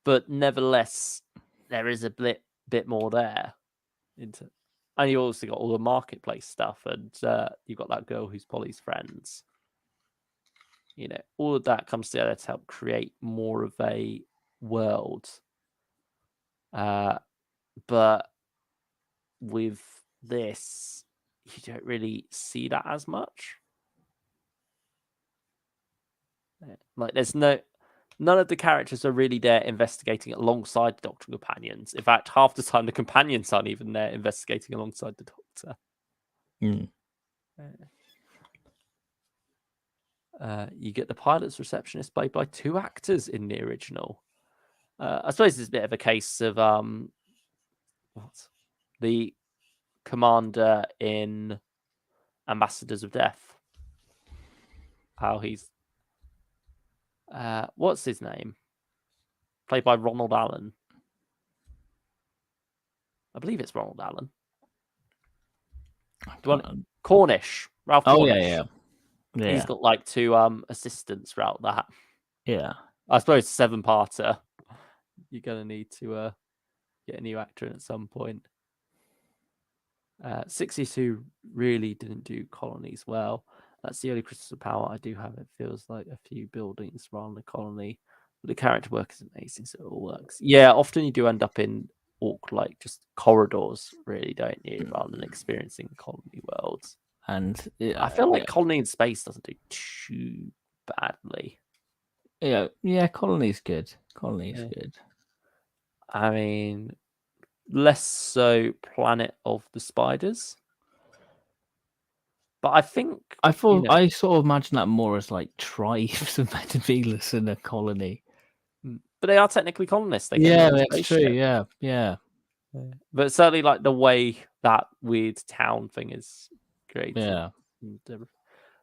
but nevertheless, there is a bit more there. And you also got all the marketplace stuff, and you've got that girl who's Polly's friends. All of that comes together to help create more of a world. But with this, you don't really see that as much. Like, there's none of the characters are really there investigating alongside the Doctor and companions. In fact, half the time the companions aren't even there investigating alongside the Doctor. You get the pilot's receptionist played by 2 actors in the original. I suppose it's a bit of a case of the commander in Ambassadors of Death. How he's what's his name? Played by Ronald Allen. I believe it's Ronald Allen. Cornish. Ralph Cornish. Yeah. He's got like 2 assistants throughout that. Yeah. I suppose 7-parter. You're gonna need to get a new actor in at some point. 62 really didn't do colonies well. That's the only criticism of power I do have. It feels like a few buildings rather than a colony. But the character work is amazing, so it all works. Yeah, often you do end up in like just corridors, really, don't you? Rather than experiencing colony worlds. And I feel like Colony in Space doesn't do too badly. Yeah, Colony's good. Good. I mean, less so Planet of the Spiders. But I think I I sort of imagine that more as like tribes of Metamelis in a colony. But they are technically colonists. That's true. Yeah. But certainly, like the way that weird town thing is created. Yeah.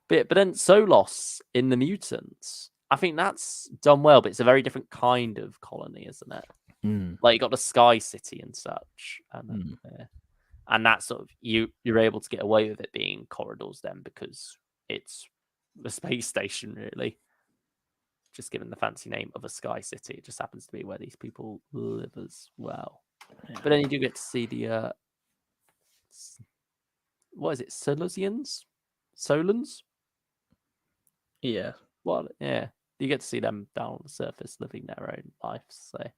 But then Solos in the Mutants, I think that's done well. But it's a very different kind of colony, isn't it? Like you got the Sky City and such, and that sort of you're able to get away with it being corridors then because it's the space station, really. Just given the fancy name of a Sky City, it just happens to be where these people live as well. Yeah. But then you do get to see the what is it, Solans? Yeah. Well, yeah, you get to see them down on the surface living their own lives. So,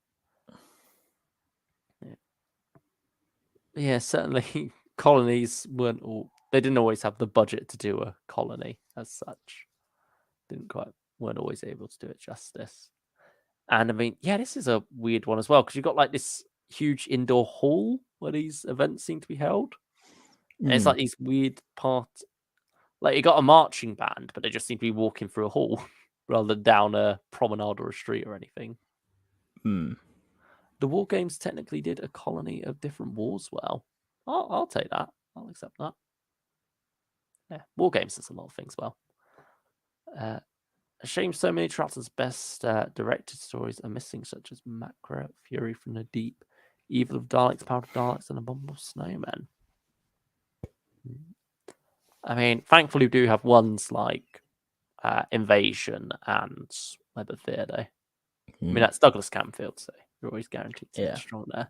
yeah, certainly colonies they didn't always have the budget to do a colony as such. Weren't always able to do it justice. And I mean, yeah, this is a weird one as well because you've got like this huge indoor hall where these events seem to be held. And it's like these weird parts. Like you got a marching band, but they just seem to be walking through a hall rather than down a promenade or a street or anything. The War Games technically did a colony of different wars well. I'll take that. I'll accept that. Yeah, War Games does a lot of things well. A shame so many Trout's best directed stories are missing, such as Macra, Fury from the Deep, Evil of Daleks, Power of Daleks, and Abominable Snowmen. I mean, thankfully, we do have ones like Invasion and Web of Theatre. I mean, that's Douglas Camfield, so you're always guaranteed to get strong there.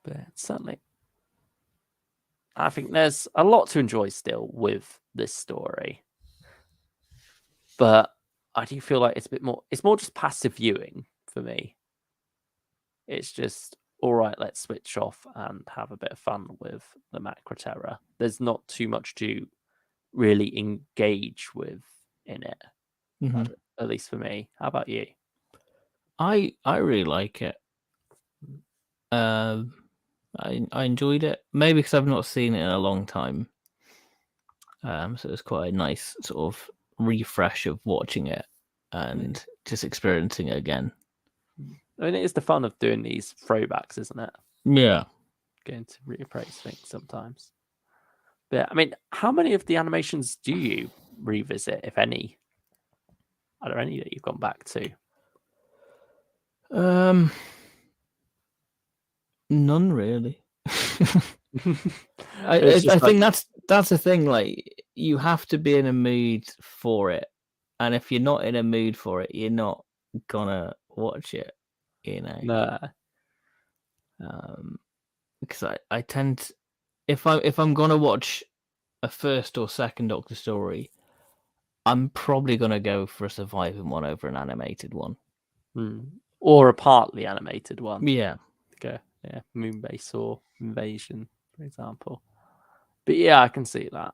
But certainly, I think there's a lot to enjoy still with this story. But I do feel like it's more just passive viewing for me. It's just, all right, let's switch off and have a bit of fun with the Macra Terror. There's not too much to really engage with in it, at least for me. How about you? I really like it. I enjoyed it, maybe because I've not seen it in a long time. So it's quite a nice sort of refresh of watching it and just experiencing it again. I mean, it is the fun of doing these throwbacks, isn't it? Yeah. Getting to reappraise things sometimes. But I mean, how many of the animations do you revisit, if any? Are there any that you've gone back to? None really. I think that's the thing. Like, you have to be in a mood for it, and if you're not in a mood for it, you're not gonna watch it. You know. Because I tend to, if I'm gonna watch a first or second Doctor story, I'm probably gonna go for a surviving one over an animated one, or a partly animated one. Yeah. Okay. Yeah, Moonbase or Invasion, for example. But yeah, I can see that.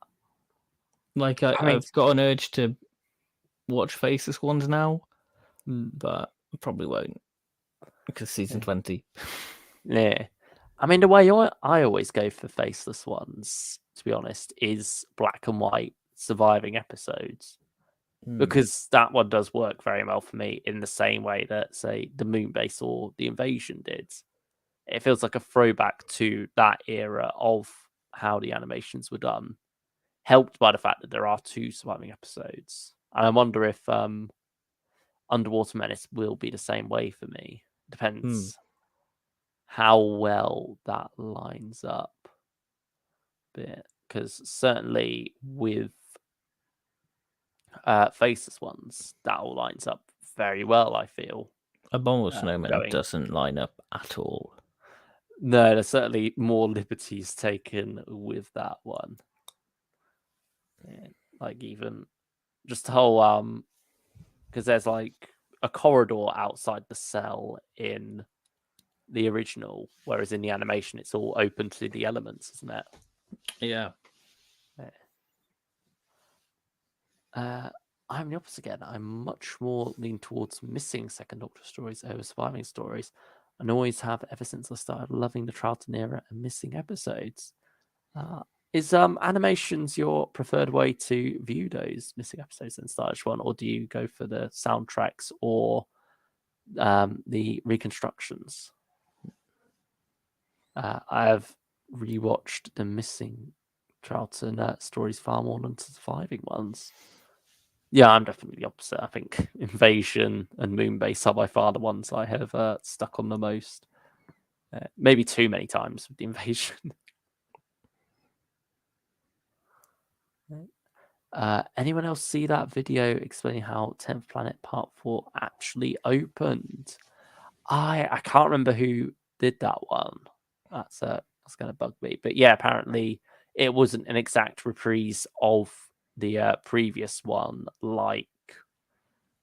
Like I've got an urge to watch Faceless ones now, but I probably won't because season 20. Yeah, I mean, the way I always go for faceless ones, to be honest, is black and white surviving episodes. Because that one does work very well for me in the same way that, say, the Moonbase or the Invasion did. It feels like a throwback to that era of how the animations were done, helped by the fact that there are 2 surviving episodes. And I wonder if Underwater Menace will be the same way for me. Depends how well that lines up. Because certainly with faceless ones, that all lines up very well, I feel. Abominable Snowman doesn't line up at all. No, there's certainly more liberties taken with that one. Yeah, like even just the whole because there's like a corridor outside the cell in the original, whereas in the animation it's all open to the elements, isn't it? Yeah. I'm the opposite again. I'm much more lean towards missing Second Doctor stories over surviving stories, and always have ever since I started loving the Charlton era and missing episodes. Is animations your preferred way to view those missing episodes in Stylish One, or do you go for the soundtracks or the reconstructions? I have rewatched the missing Charlton stories far more than the surviving ones. Yeah, I'm definitely the opposite. I think Invasion and Moonbase are by far the ones I have stuck on the most. Maybe too many times with the Invasion. Anyone else see that video explaining how 10th Planet Part 4 actually opened? I can't remember who did that one. That's going to bug me. But yeah, apparently it wasn't an exact reprise of the previous one, like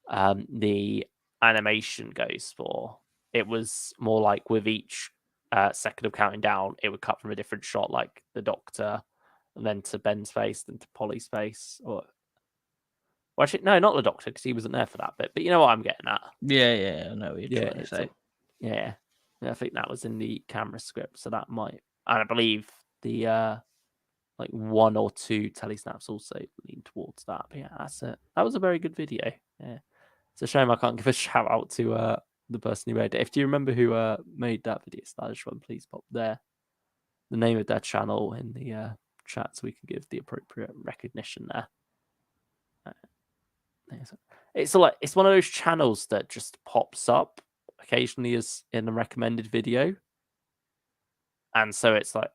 the animation goes for. It was more like with each second of counting down, it would cut from a different shot, like the Doctor, and then to Ben's face, then to Polly's face. Or well, actually, no, not the Doctor, because he wasn't there for that bit. But you know what I'm getting at. Yeah, I know what you're trying to say. Yeah, I think that was in the camera script, so that might. And I believe the like 1 or 2 telesnaps also lean towards that. But yeah, that's it. That was a very good video. Yeah, it's a shame I can't give a shout out to the person who made it. If you remember who made that video, Stylish One, please pop the name of their channel in the chat so we can give the appropriate recognition there. It's one of those channels that just pops up occasionally as in a recommended video, and so it's like,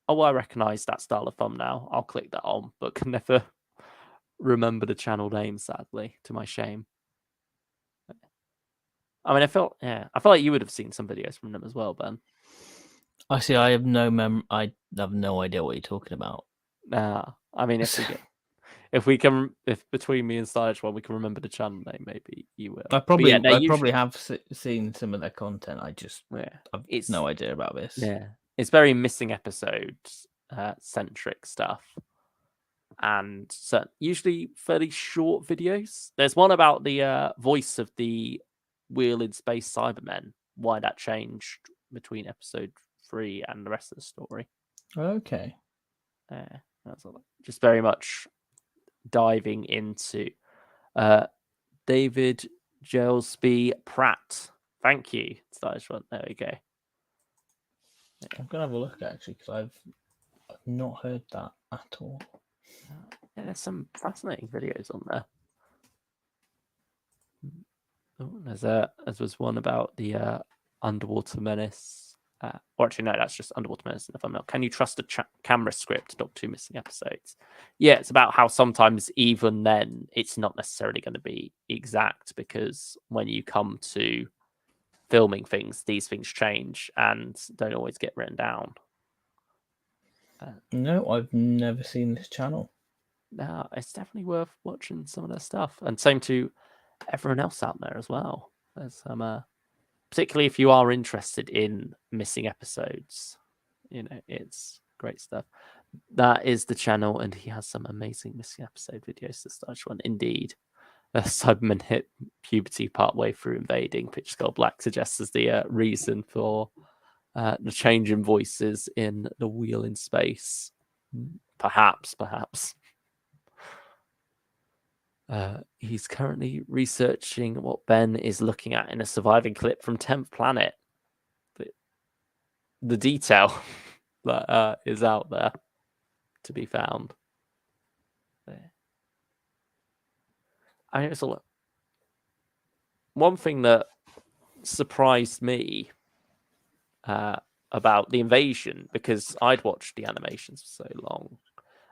oh, I recognize that style of thumbnail. I'll click that on, but can never remember the channel name, sadly, to my shame. I mean, I feel like you would have seen some videos from them as well, Ben. I see. I have no I have no idea what you're talking about. I mean, if between me and Stylish One we can remember the channel name, maybe you will. I probably have seen some of their content. I just I've no idea about this. Yeah, it's very missing episodes centric stuff, and so usually fairly short videos. There's one about the voice of the Wheel in Space Cybermen, why that changed between episode 3 and the rest of the story. Okay. That's all. Just very much diving into David Gillespie Pratt. Thank you, Stylish One. There we go. I'm gonna have a look actually because I've not heard that at all. Yeah, there's some fascinating videos on there. Oh, as was one about the Underwater Menace. Or actually, no, that's just Underwater Menace in the thumbnail. Can you trust a camera script? Doctor Who missing episodes. Yeah, it's about how sometimes even then it's not necessarily going to be exact, because when you come to filming things, these things change and don't always get written down. No, I've never seen this channel. No, it's definitely worth watching some of their stuff, and same to everyone else out there as well. There's some, particularly if you are interested in missing episodes, it's great stuff. That is the channel, and he has some amazing missing episode videos. The Stylish One, indeed. Cybermen hit puberty partway through invading. Pitch Skull Black suggests as the reason for The change in voices in The Wheel in Space. Perhaps. He's currently researching what Ben is looking at in a surviving clip from 10th Planet. The detail that is out there to be found. I mean, it's one thing that surprised me about the invasion, because I'd watched the animations for so long.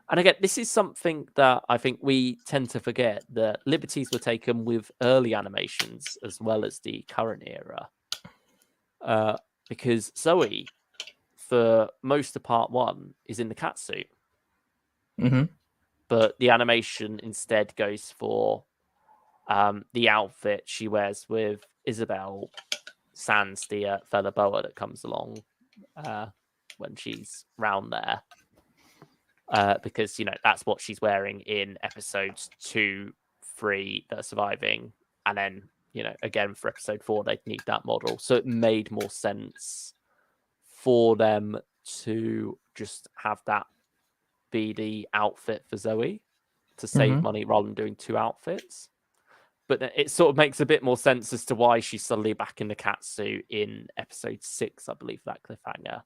And again, this is something that I think we tend to forget, that liberties were taken with early animations as well as the current era. Because Zoe, for most of part 1, is in the cat suit. Mm-hmm. But the animation instead goes for the outfit she wears with Isabel, sans the feather boa that comes along when she's round there. Because, that's what she's wearing in episodes 2, 3 that are surviving. And then, again, for episode 4, they'd need that model. So it made more sense for them to just have that be the outfit for Zoe to save money rather than doing 2 outfits. But it sort of makes a bit more sense as to why she's suddenly back in the cat suit in episode 6, I believe, that cliffhanger.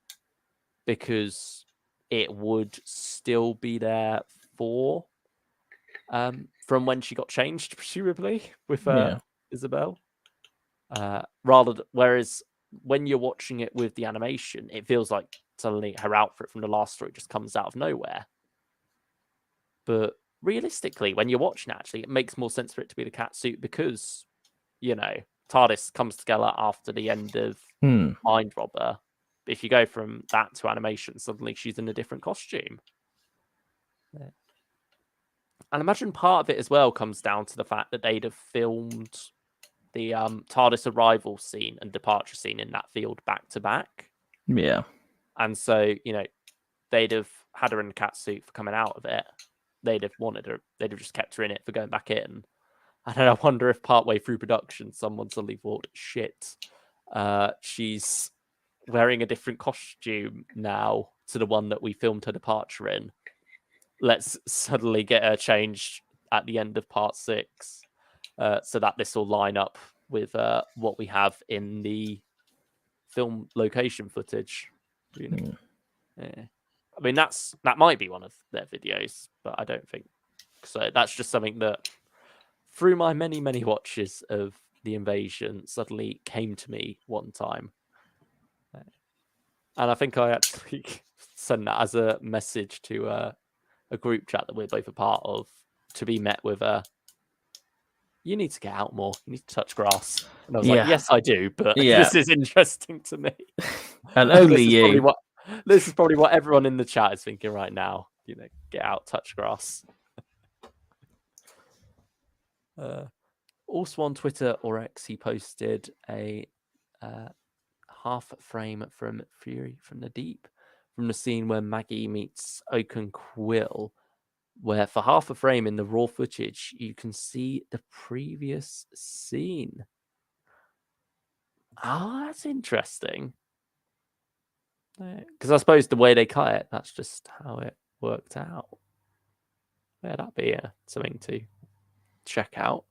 Because it would still be there for from when she got changed, presumably, with Isabel. Whereas when you're watching it with the animation, it feels like suddenly her outfit from the last story just comes out of nowhere. But realistically, when you're watching, actually, it makes more sense for it to be the cat suit because, TARDIS comes together after the end of Mind Robber. If you go from that to animation, suddenly she's in a different costume. Yeah. And imagine part of it as well comes down to the fact that they'd have filmed the TARDIS arrival scene and departure scene in that field back to back. Yeah. And so, they'd have had her in a cat suit for coming out of it. They'd have wanted her, they'd have just kept her in it for going back in. And I wonder if partway through production, someone suddenly thought, shit, she's wearing a different costume now to the one that we filmed her departure in. Let's suddenly get her changed at the end of part 6 so that this will line up with what we have in the film location footage. Yeah. I mean, that might be one of their videos, but I don't think so. That's just something that through my many, many watches of the invasion suddenly came to me one time. And I think I actually sent that as a message to a group chat that we're both a part of, to be met with you need to get out more. You need to touch grass. And I was like, yes, I do, but this is interesting to me. And only you. This is probably what everyone in the chat is thinking right now. Get out, touch grass. Also on Twitter or X, he posted a half frame from Fury from the Deep, from the scene where Maggie meets Oaken Quill, where for half a frame in the raw footage, you can see the previous scene. Oh, that's interesting. Because I suppose the way they cut it, that's just how it worked out. Yeah, that'd be something to check out.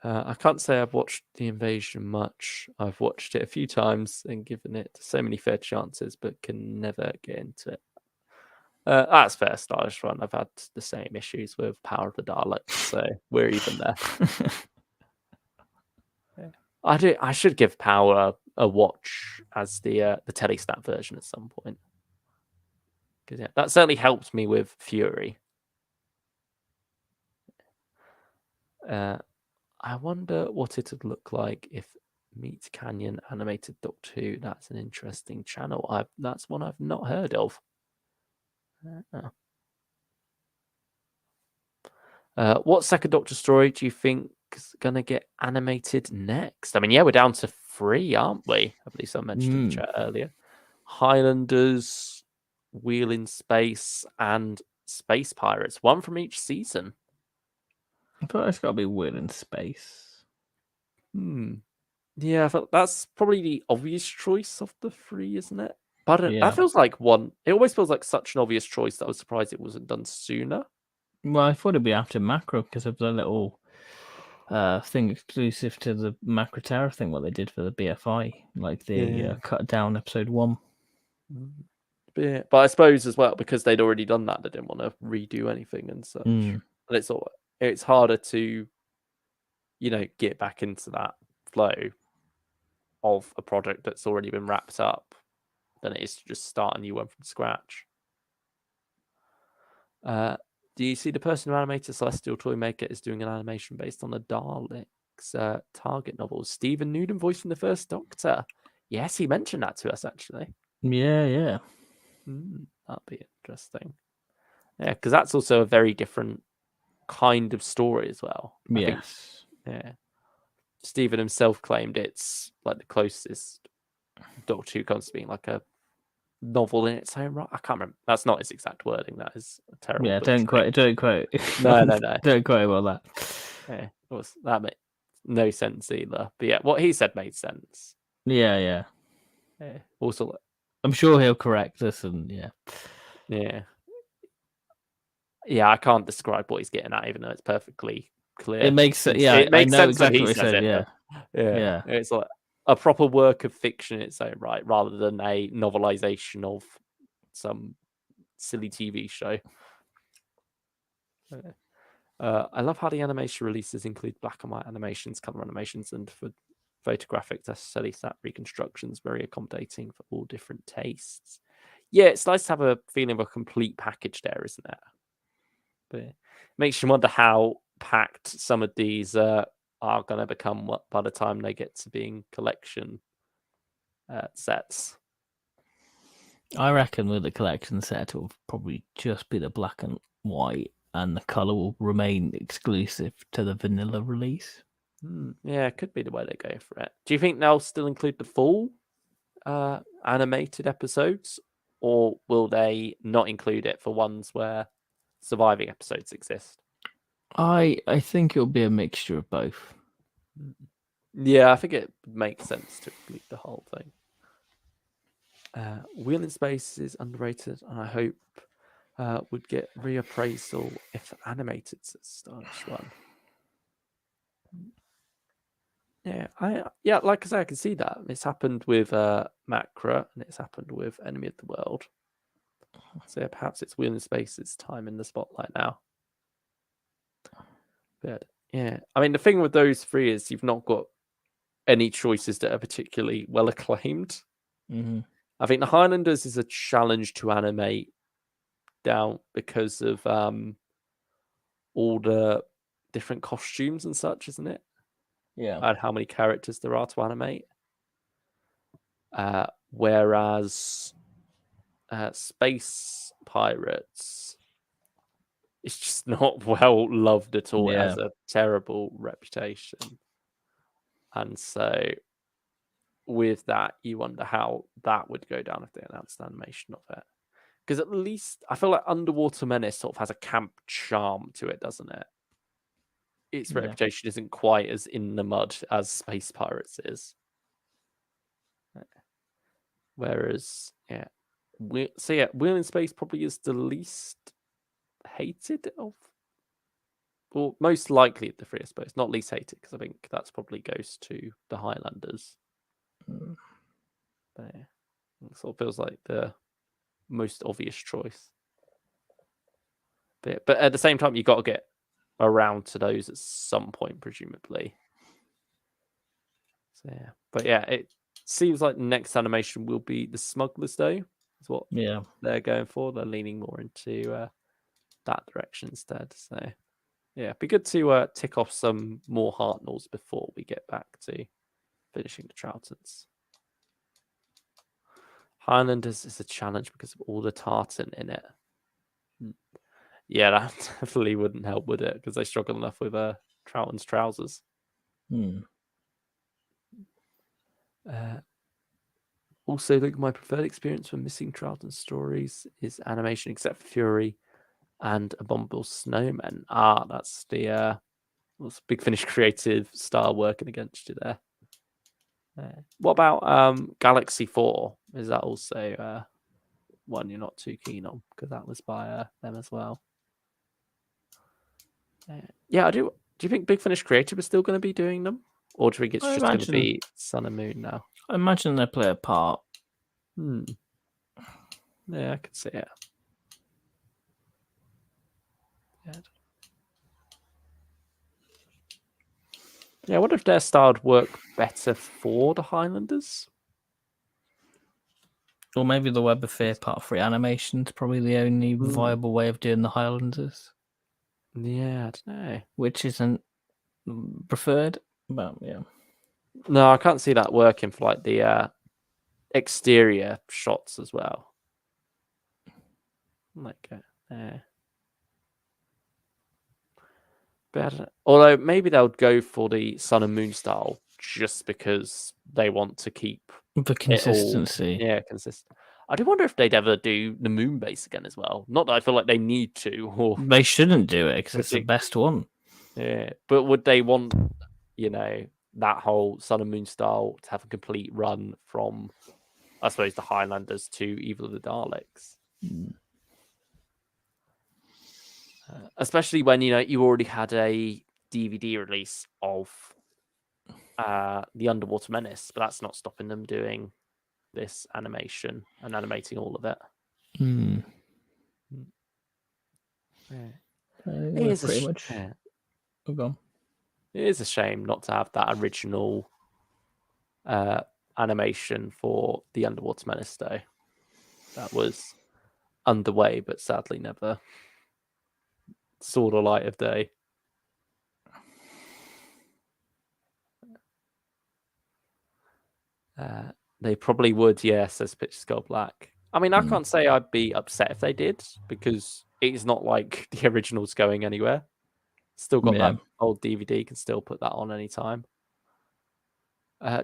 I can't say I've watched The Invasion much. I've watched it a few times and given it so many fair chances, but can never get into it. That's fair, Stylish Run. I've had the same issues with Power of the Daleks, so we're even there. I should give Power a watch as the telestat version at some point. Because that certainly helped me with Fury. I wonder what it would look like if Meet Canyon Animated Doctor Who. That's an interesting channel. That's one I've not heard of. What second Doctor story do you think is going to get animated next? I mean, we're down to 3, aren't we? I believe someone mentioned in the chat earlier. Highlanders, Wheel in Space, and Space Pirates. 1 from each season. I thought it's got to be Wheel in Space. Yeah, I felt that's probably the obvious choice of the three, isn't it? But Yeah. that feels like one. It always feels like such an obvious choice that I was surprised it wasn't done sooner. Well, I thought it'd be after Macro because of the little thing exclusive to the Macra Terror thing, what they did for the BFI, like the cut down episode 1. But I suppose as well, because they'd already done that, they didn't want to redo anything and such. And it's harder to, get back into that flow of a project that's already been wrapped up than it is to just start a new one from scratch. Do you see the person who animated Celestial Toymaker is doing an animation based on the Daleks Target novels? Stephen Newton voicing the First Doctor. Yes, he mentioned that to us, actually. Yeah. That'd be interesting. Yeah, because that's also a very different kind of story as well. Yes. Stephen himself claimed it's like the closest Doctor Who comes to being like a novel in its own right. I can't remember. That's not his exact wording. That is a terrible. Yeah, don't quote. No. Don't quote about that. Yeah, that made no sense either. But yeah, what he said made sense. Yeah. Also, I'm sure he'll correct us, and yeah. I can't describe what he's getting at, even though it's perfectly clear. It makes sense. Yeah, it makes I know sense exactly when he what he says said. it. Yeah. It's like a proper work of fiction in its own right, rather than a novelization of some silly TV show. I love how the animation releases include black and white animations, color animations, and for photographic telesat reconstructions, very accommodating for all different tastes. Yeah, it's nice to have a feeling of a complete package there, isn't it? But it makes you wonder how packed some of these are going to become by the time they get to being collection sets. I reckon with the collection set, it will probably just be the black and white, and the color will remain exclusive to the vanilla release. Yeah, it could be the way they go for it. Do you think they'll still include the full animated episodes, or will they not include it for ones where surviving episodes exist? I think it'll be a mixture of both. Yeah, I think it makes sense to include the whole thing. Wheel in Space is underrated, and I hope would get reappraisal if animated stylish one. Yeah, like I say, I can see that. It's happened with Macra, and it's happened with Enemy of the World. So yeah, perhaps it's Wheel in Space's time in the spotlight now. But yeah, I mean, the thing with those three is you've not got any choices that are particularly well acclaimed. I think the Highlanders is a challenge to animate down because of all the different costumes and such, isn't it? Yeah. And how many characters there are to animate. Whereas Space Pirates, it's just not well loved at all. It has a terrible reputation. And so with that, you wonder how that would go down if they announced an animation of it. Because at least I feel like Underwater Menace sort of has a camp charm to it, doesn't it? Its reputation isn't quite as in the mud as Space Pirates is. Whereas, Wheel in Space probably is the least hated of, or most likely of the three, I suppose. Not least hated, because I think that's probably goes to the Highlanders. But it sort of feels like the most obvious choice. But at the same time, you've got to get around to those at some point, presumably. So yeah, but yeah, it seems like the next animation will be the Smugglers, though. Is what they're going for. They're leaning more into that direction instead. So yeah, it'd be good to tick off some more Hartnells before we get back to finishing the Troughtons. Highlanders is a challenge because of all the tartan in it. Yeah, that definitely wouldn't help, would it? Because they struggle enough with Troughton's trousers. Also, look, my preferred experience for missing Troughton stories is animation, except for Fury and Abominable Snowmen. That's the Big Finish creative style working against you there. What about Galaxy 4? Is that also one you're not too keen on? Because that was by them as well. Yeah, I do. Do you think Big Finish Creative is still going to be doing them? Or do you think it's just going to be Sun and Moon now? I imagine they play a part. Yeah, I could see it. Yeah, I wonder if their style would work better for the Highlanders. Or maybe the Web of Fear Part 3 animation is probably the only viable way of doing the Highlanders. Yeah, I don't know. Which isn't preferred, but yeah. No, I can't see that working for like the exterior shots as well. Like, but although maybe they'll go for the Sun and Moon style just because they want to keep the consistency. Consistent. I do wonder if they'd ever do the Moon base again as well. Not that I feel like they need to, or they shouldn't do it because it's the best one. Yeah, but would they want, that whole Sun and Moon style to have a complete run from, I suppose, the Highlanders to Evil of the Daleks? Especially when you already had a DVD release of the Underwater Menace, but that's not stopping them doing this animation and animating all of it. It is pretty much. It is a shame not to have that original animation for the Underwater Menace, though. That was underway, but sadly never saw the light of day. They probably would, says Pitch Skull Black. I mean, I can't say I'd be upset if they did, because it's not like the original's going anywhere. Still got that old DVD, can still put that on anytime.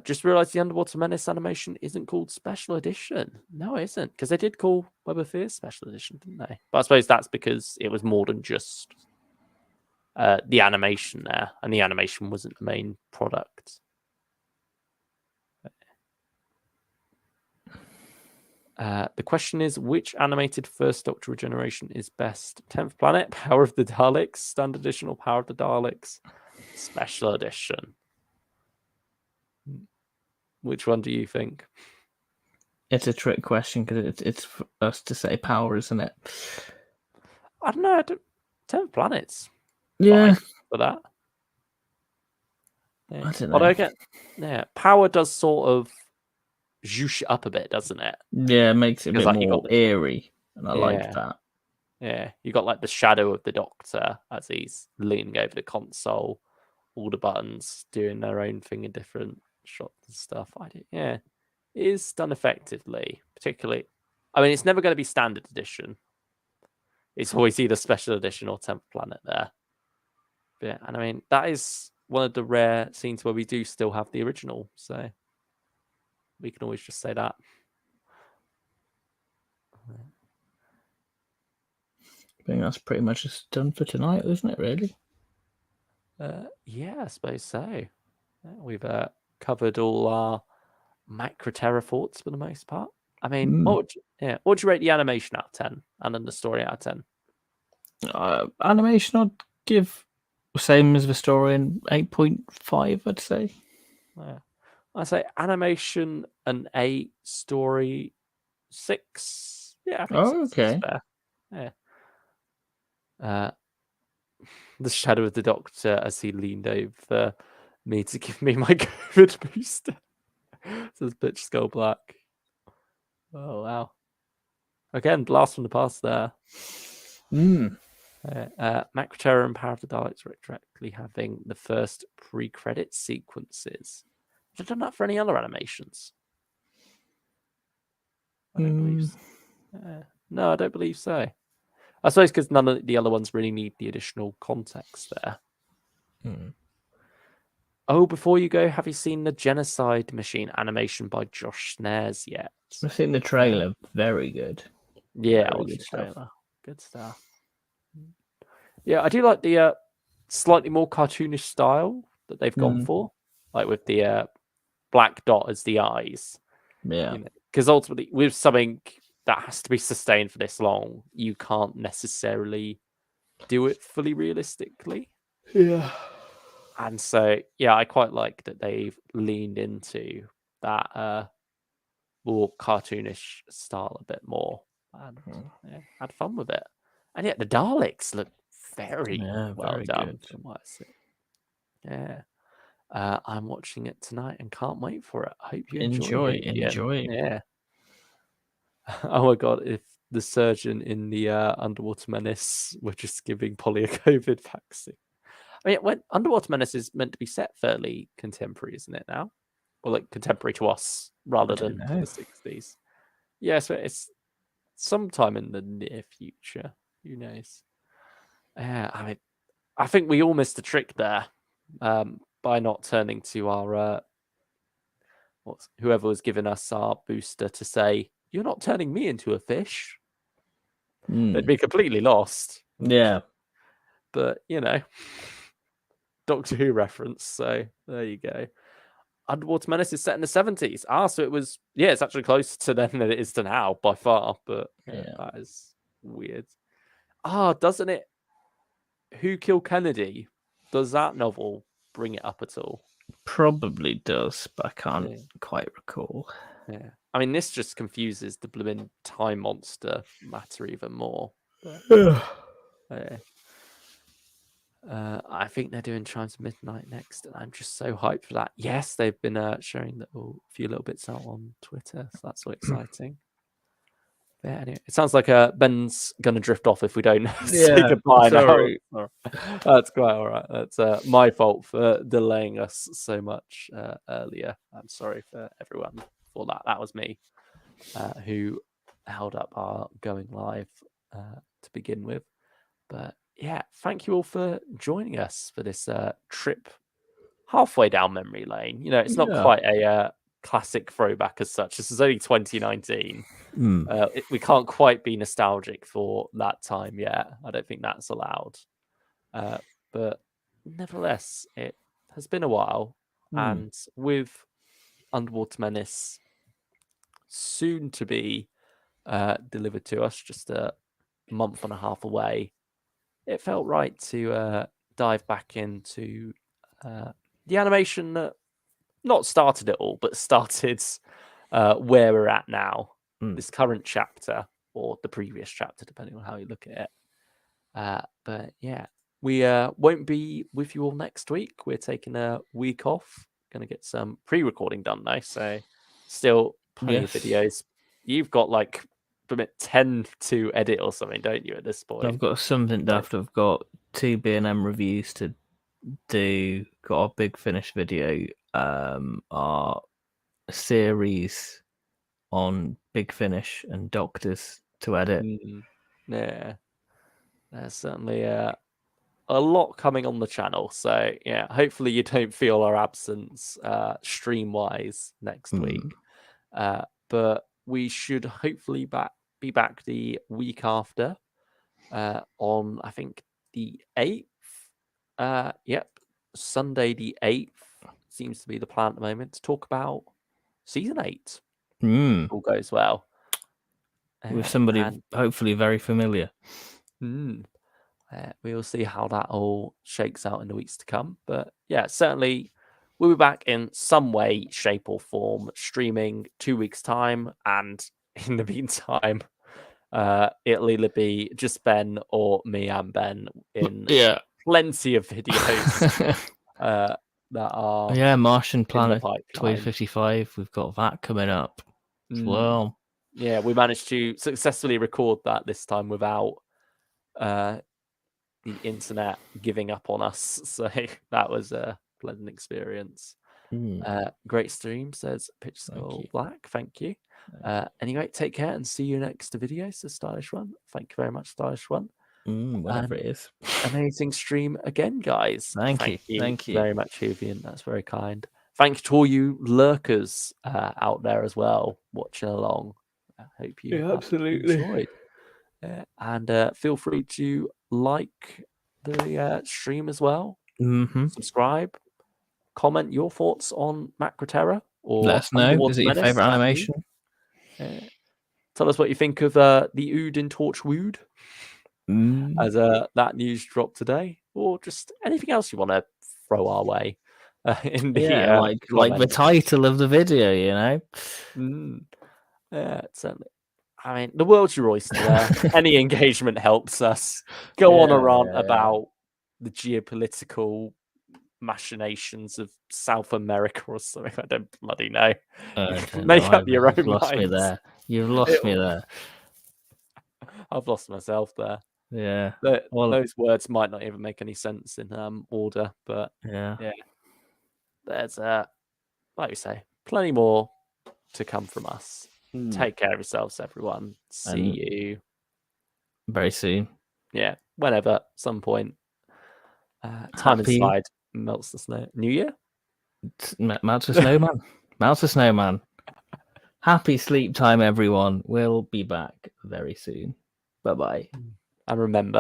Just realised the Underwater Menace animation isn't called Special Edition. No, it isn't, because they did call Web of Fear Special Edition, didn't they? But I suppose that's because it was more than just the animation there, and the animation wasn't the main product. The question is, which animated First Doctor regeneration is best? 10th Planet, Power of the Daleks, Standard Edition, or Power of the Daleks? Special Edition. Which one do you think? It's a trick question because it's for us to say power, isn't it? I don't know. 10th Planet's fine for that. I don't know. Power does sort of zhoosh up a bit, doesn't it? Yeah, it makes it a bit more eerie, and I like that. Yeah, you got like the shadow of the Doctor as he's leaning over the console, all the buttons doing their own thing in different shots and stuff. It is done effectively, particularly. I mean, it's never going to be Standard Edition. It's always either Special Edition or 10th Planet there. But, and I mean, that is one of the rare scenes where we do still have the original, so we can always just say that. I think that's pretty much just done for tonight, isn't it, really? Yeah, I suppose so. We've covered all our Macra Terror thoughts for the most part. I mean, what would you rate the animation out of 10 and then the story out of 10? Animation, I'd give same as the story, 8.5, I'd say. Yeah. I'd say animation an 8, story 6. Yeah, I think okay. That's fair. Yeah. The shadow of the Doctor as he leaned over me to give me my COVID booster. Says Bitch Skull Black. Oh wow! Again, blast from the past there. Macra Terror and Power of the Daleks are directly having the first pre-credit sequences. Have they done that for any other animations? I don't believe so. No, I don't believe so. I suppose because none of the other ones really need the additional context there. Oh, before you go, have you seen the Genocide Machine animation by Josh Snares yet? I've seen the trailer. Very good. Yeah, very good stuff. Trailer. Good stuff. Yeah, I do like the slightly more cartoonish style that they've gone for, like with the black dot as the eyes. Yeah. Because ultimately, with something that has to be sustained for this long, you can't necessarily do it fully realistically. Yeah. And so, yeah, I quite like that they've leaned into that more cartoonish style a bit more and had fun with it. And yet the Daleks look very well very done good. from what I see. Yeah. I'm watching it tonight and can't wait for it. I hope you enjoy it. Enjoy. Yeah. Oh my god, if the surgeon in the Underwater Menace were just giving Polly a COVID vaccine. I mean, when Underwater Menace is meant to be set fairly contemporary, isn't it now? Or like contemporary to us rather than to the 60s. Yeah, so it's sometime in the near future. Who knows? Yeah, I mean, I think we all missed a trick there by not turning to our whoever was giving us our booster to say, "You're not turning me into a fish." They'd be completely lost. Yeah. But Doctor Who reference. So there you go. Underwater Menace is set in the 70s. So it was, it's actually closer to then than it is to now by far. But that is weird. Doesn't it? Who Killed Kennedy? Does that novel bring it up at all? Probably does, but I can't quite recall. Yeah. I mean, this just confuses the blooming time monster matter even more. But, I think they're doing Chimes of Midnight next, and I'm just so hyped for that. Yes, they've been sharing a few little bits out on Twitter, so that's so exciting. Yeah, anyway, it sounds like Ben's gonna drift off if we don't say goodbye sorry. now. That's quite all right. That's my fault for delaying us so much earlier. I'm sorry for everyone for that. That was me who held up our going live to begin with. But yeah, thank you all for joining us for this trip halfway down memory lane. It's not quite a classic throwback as such. This is only 2019. We can't quite be nostalgic for that time yet. I don't think that's allowed. But nevertheless, it has been a while. And with Underwater Menace soon to be delivered to us, just a month and a half away, it felt right to dive back into the animation that not started it all, but started where we're at now, this current chapter or the previous chapter, depending on how you look at it. But yeah, we won't be with you all next week. We're taking a week off. Going to get some pre-recording done though, so still plenty of videos. You've got like 10 to edit or something, don't you, at this point? I've got something daft. I've got 2 B&M reviews to do. Got a Big Finish video. Our series on Big Finish and Doctors to edit. Yeah, there's certainly a lot coming on the channel. So yeah, hopefully you don't feel our absence stream-wise next week. But we should hopefully be back the week after on, I think, the 8th. Yep, Sunday the 8th seems to be the plan at the moment to talk about season 8. All goes well. With somebody hopefully very familiar. We will see how that all shakes out in the weeks to come. But yeah, certainly we'll be back in some way, shape, or form, streaming 2 weeks' time. And in the meantime, it'll either be just Ben or me and Ben in plenty of videos that are Martian Planet in the 2055. We've got that coming up as well. Yeah, we managed to successfully record that this time without the internet giving up on us. So that was a pleasant experience. Great stream, says Pitch Skull Black. Thank you. Anyway, take care and see you next video. So Stylish One. Thank you very much, Stylish One. Whatever it is. Amazing stream again, guys. Thank you. Thank you very much, Huvian. That's very kind. Thank you to all you lurkers out there as well, watching along. I hope you enjoyed. And feel free to like the stream as well. Subscribe, comment your thoughts on Macra Terror. or Let us know. Underwater Is it your Menace, favorite that new. animation? Tell us what you think of the Ood in Torchwood as that news dropped today, or just anything else you want to throw our way in the like the title of the video, you know. Yeah, certainly. I mean, the world's your oyster there. Any engagement helps us. Go on a rant about the geopolitical machinations of South America or something. I don't bloody know. Make up your own lost minds. me there. You've lost me there. I've lost myself there. Yeah. Those words might not even make any sense in order, but yeah. There's like you say, plenty more to come from us. Take care of yourselves, everyone. See you very soon. Yeah, whenever, some point. Time inside melts the snow. New Year? Melts the snowman. Melts the snowman. Happy sleep time, everyone. We'll be back very soon. Bye-bye. And remember,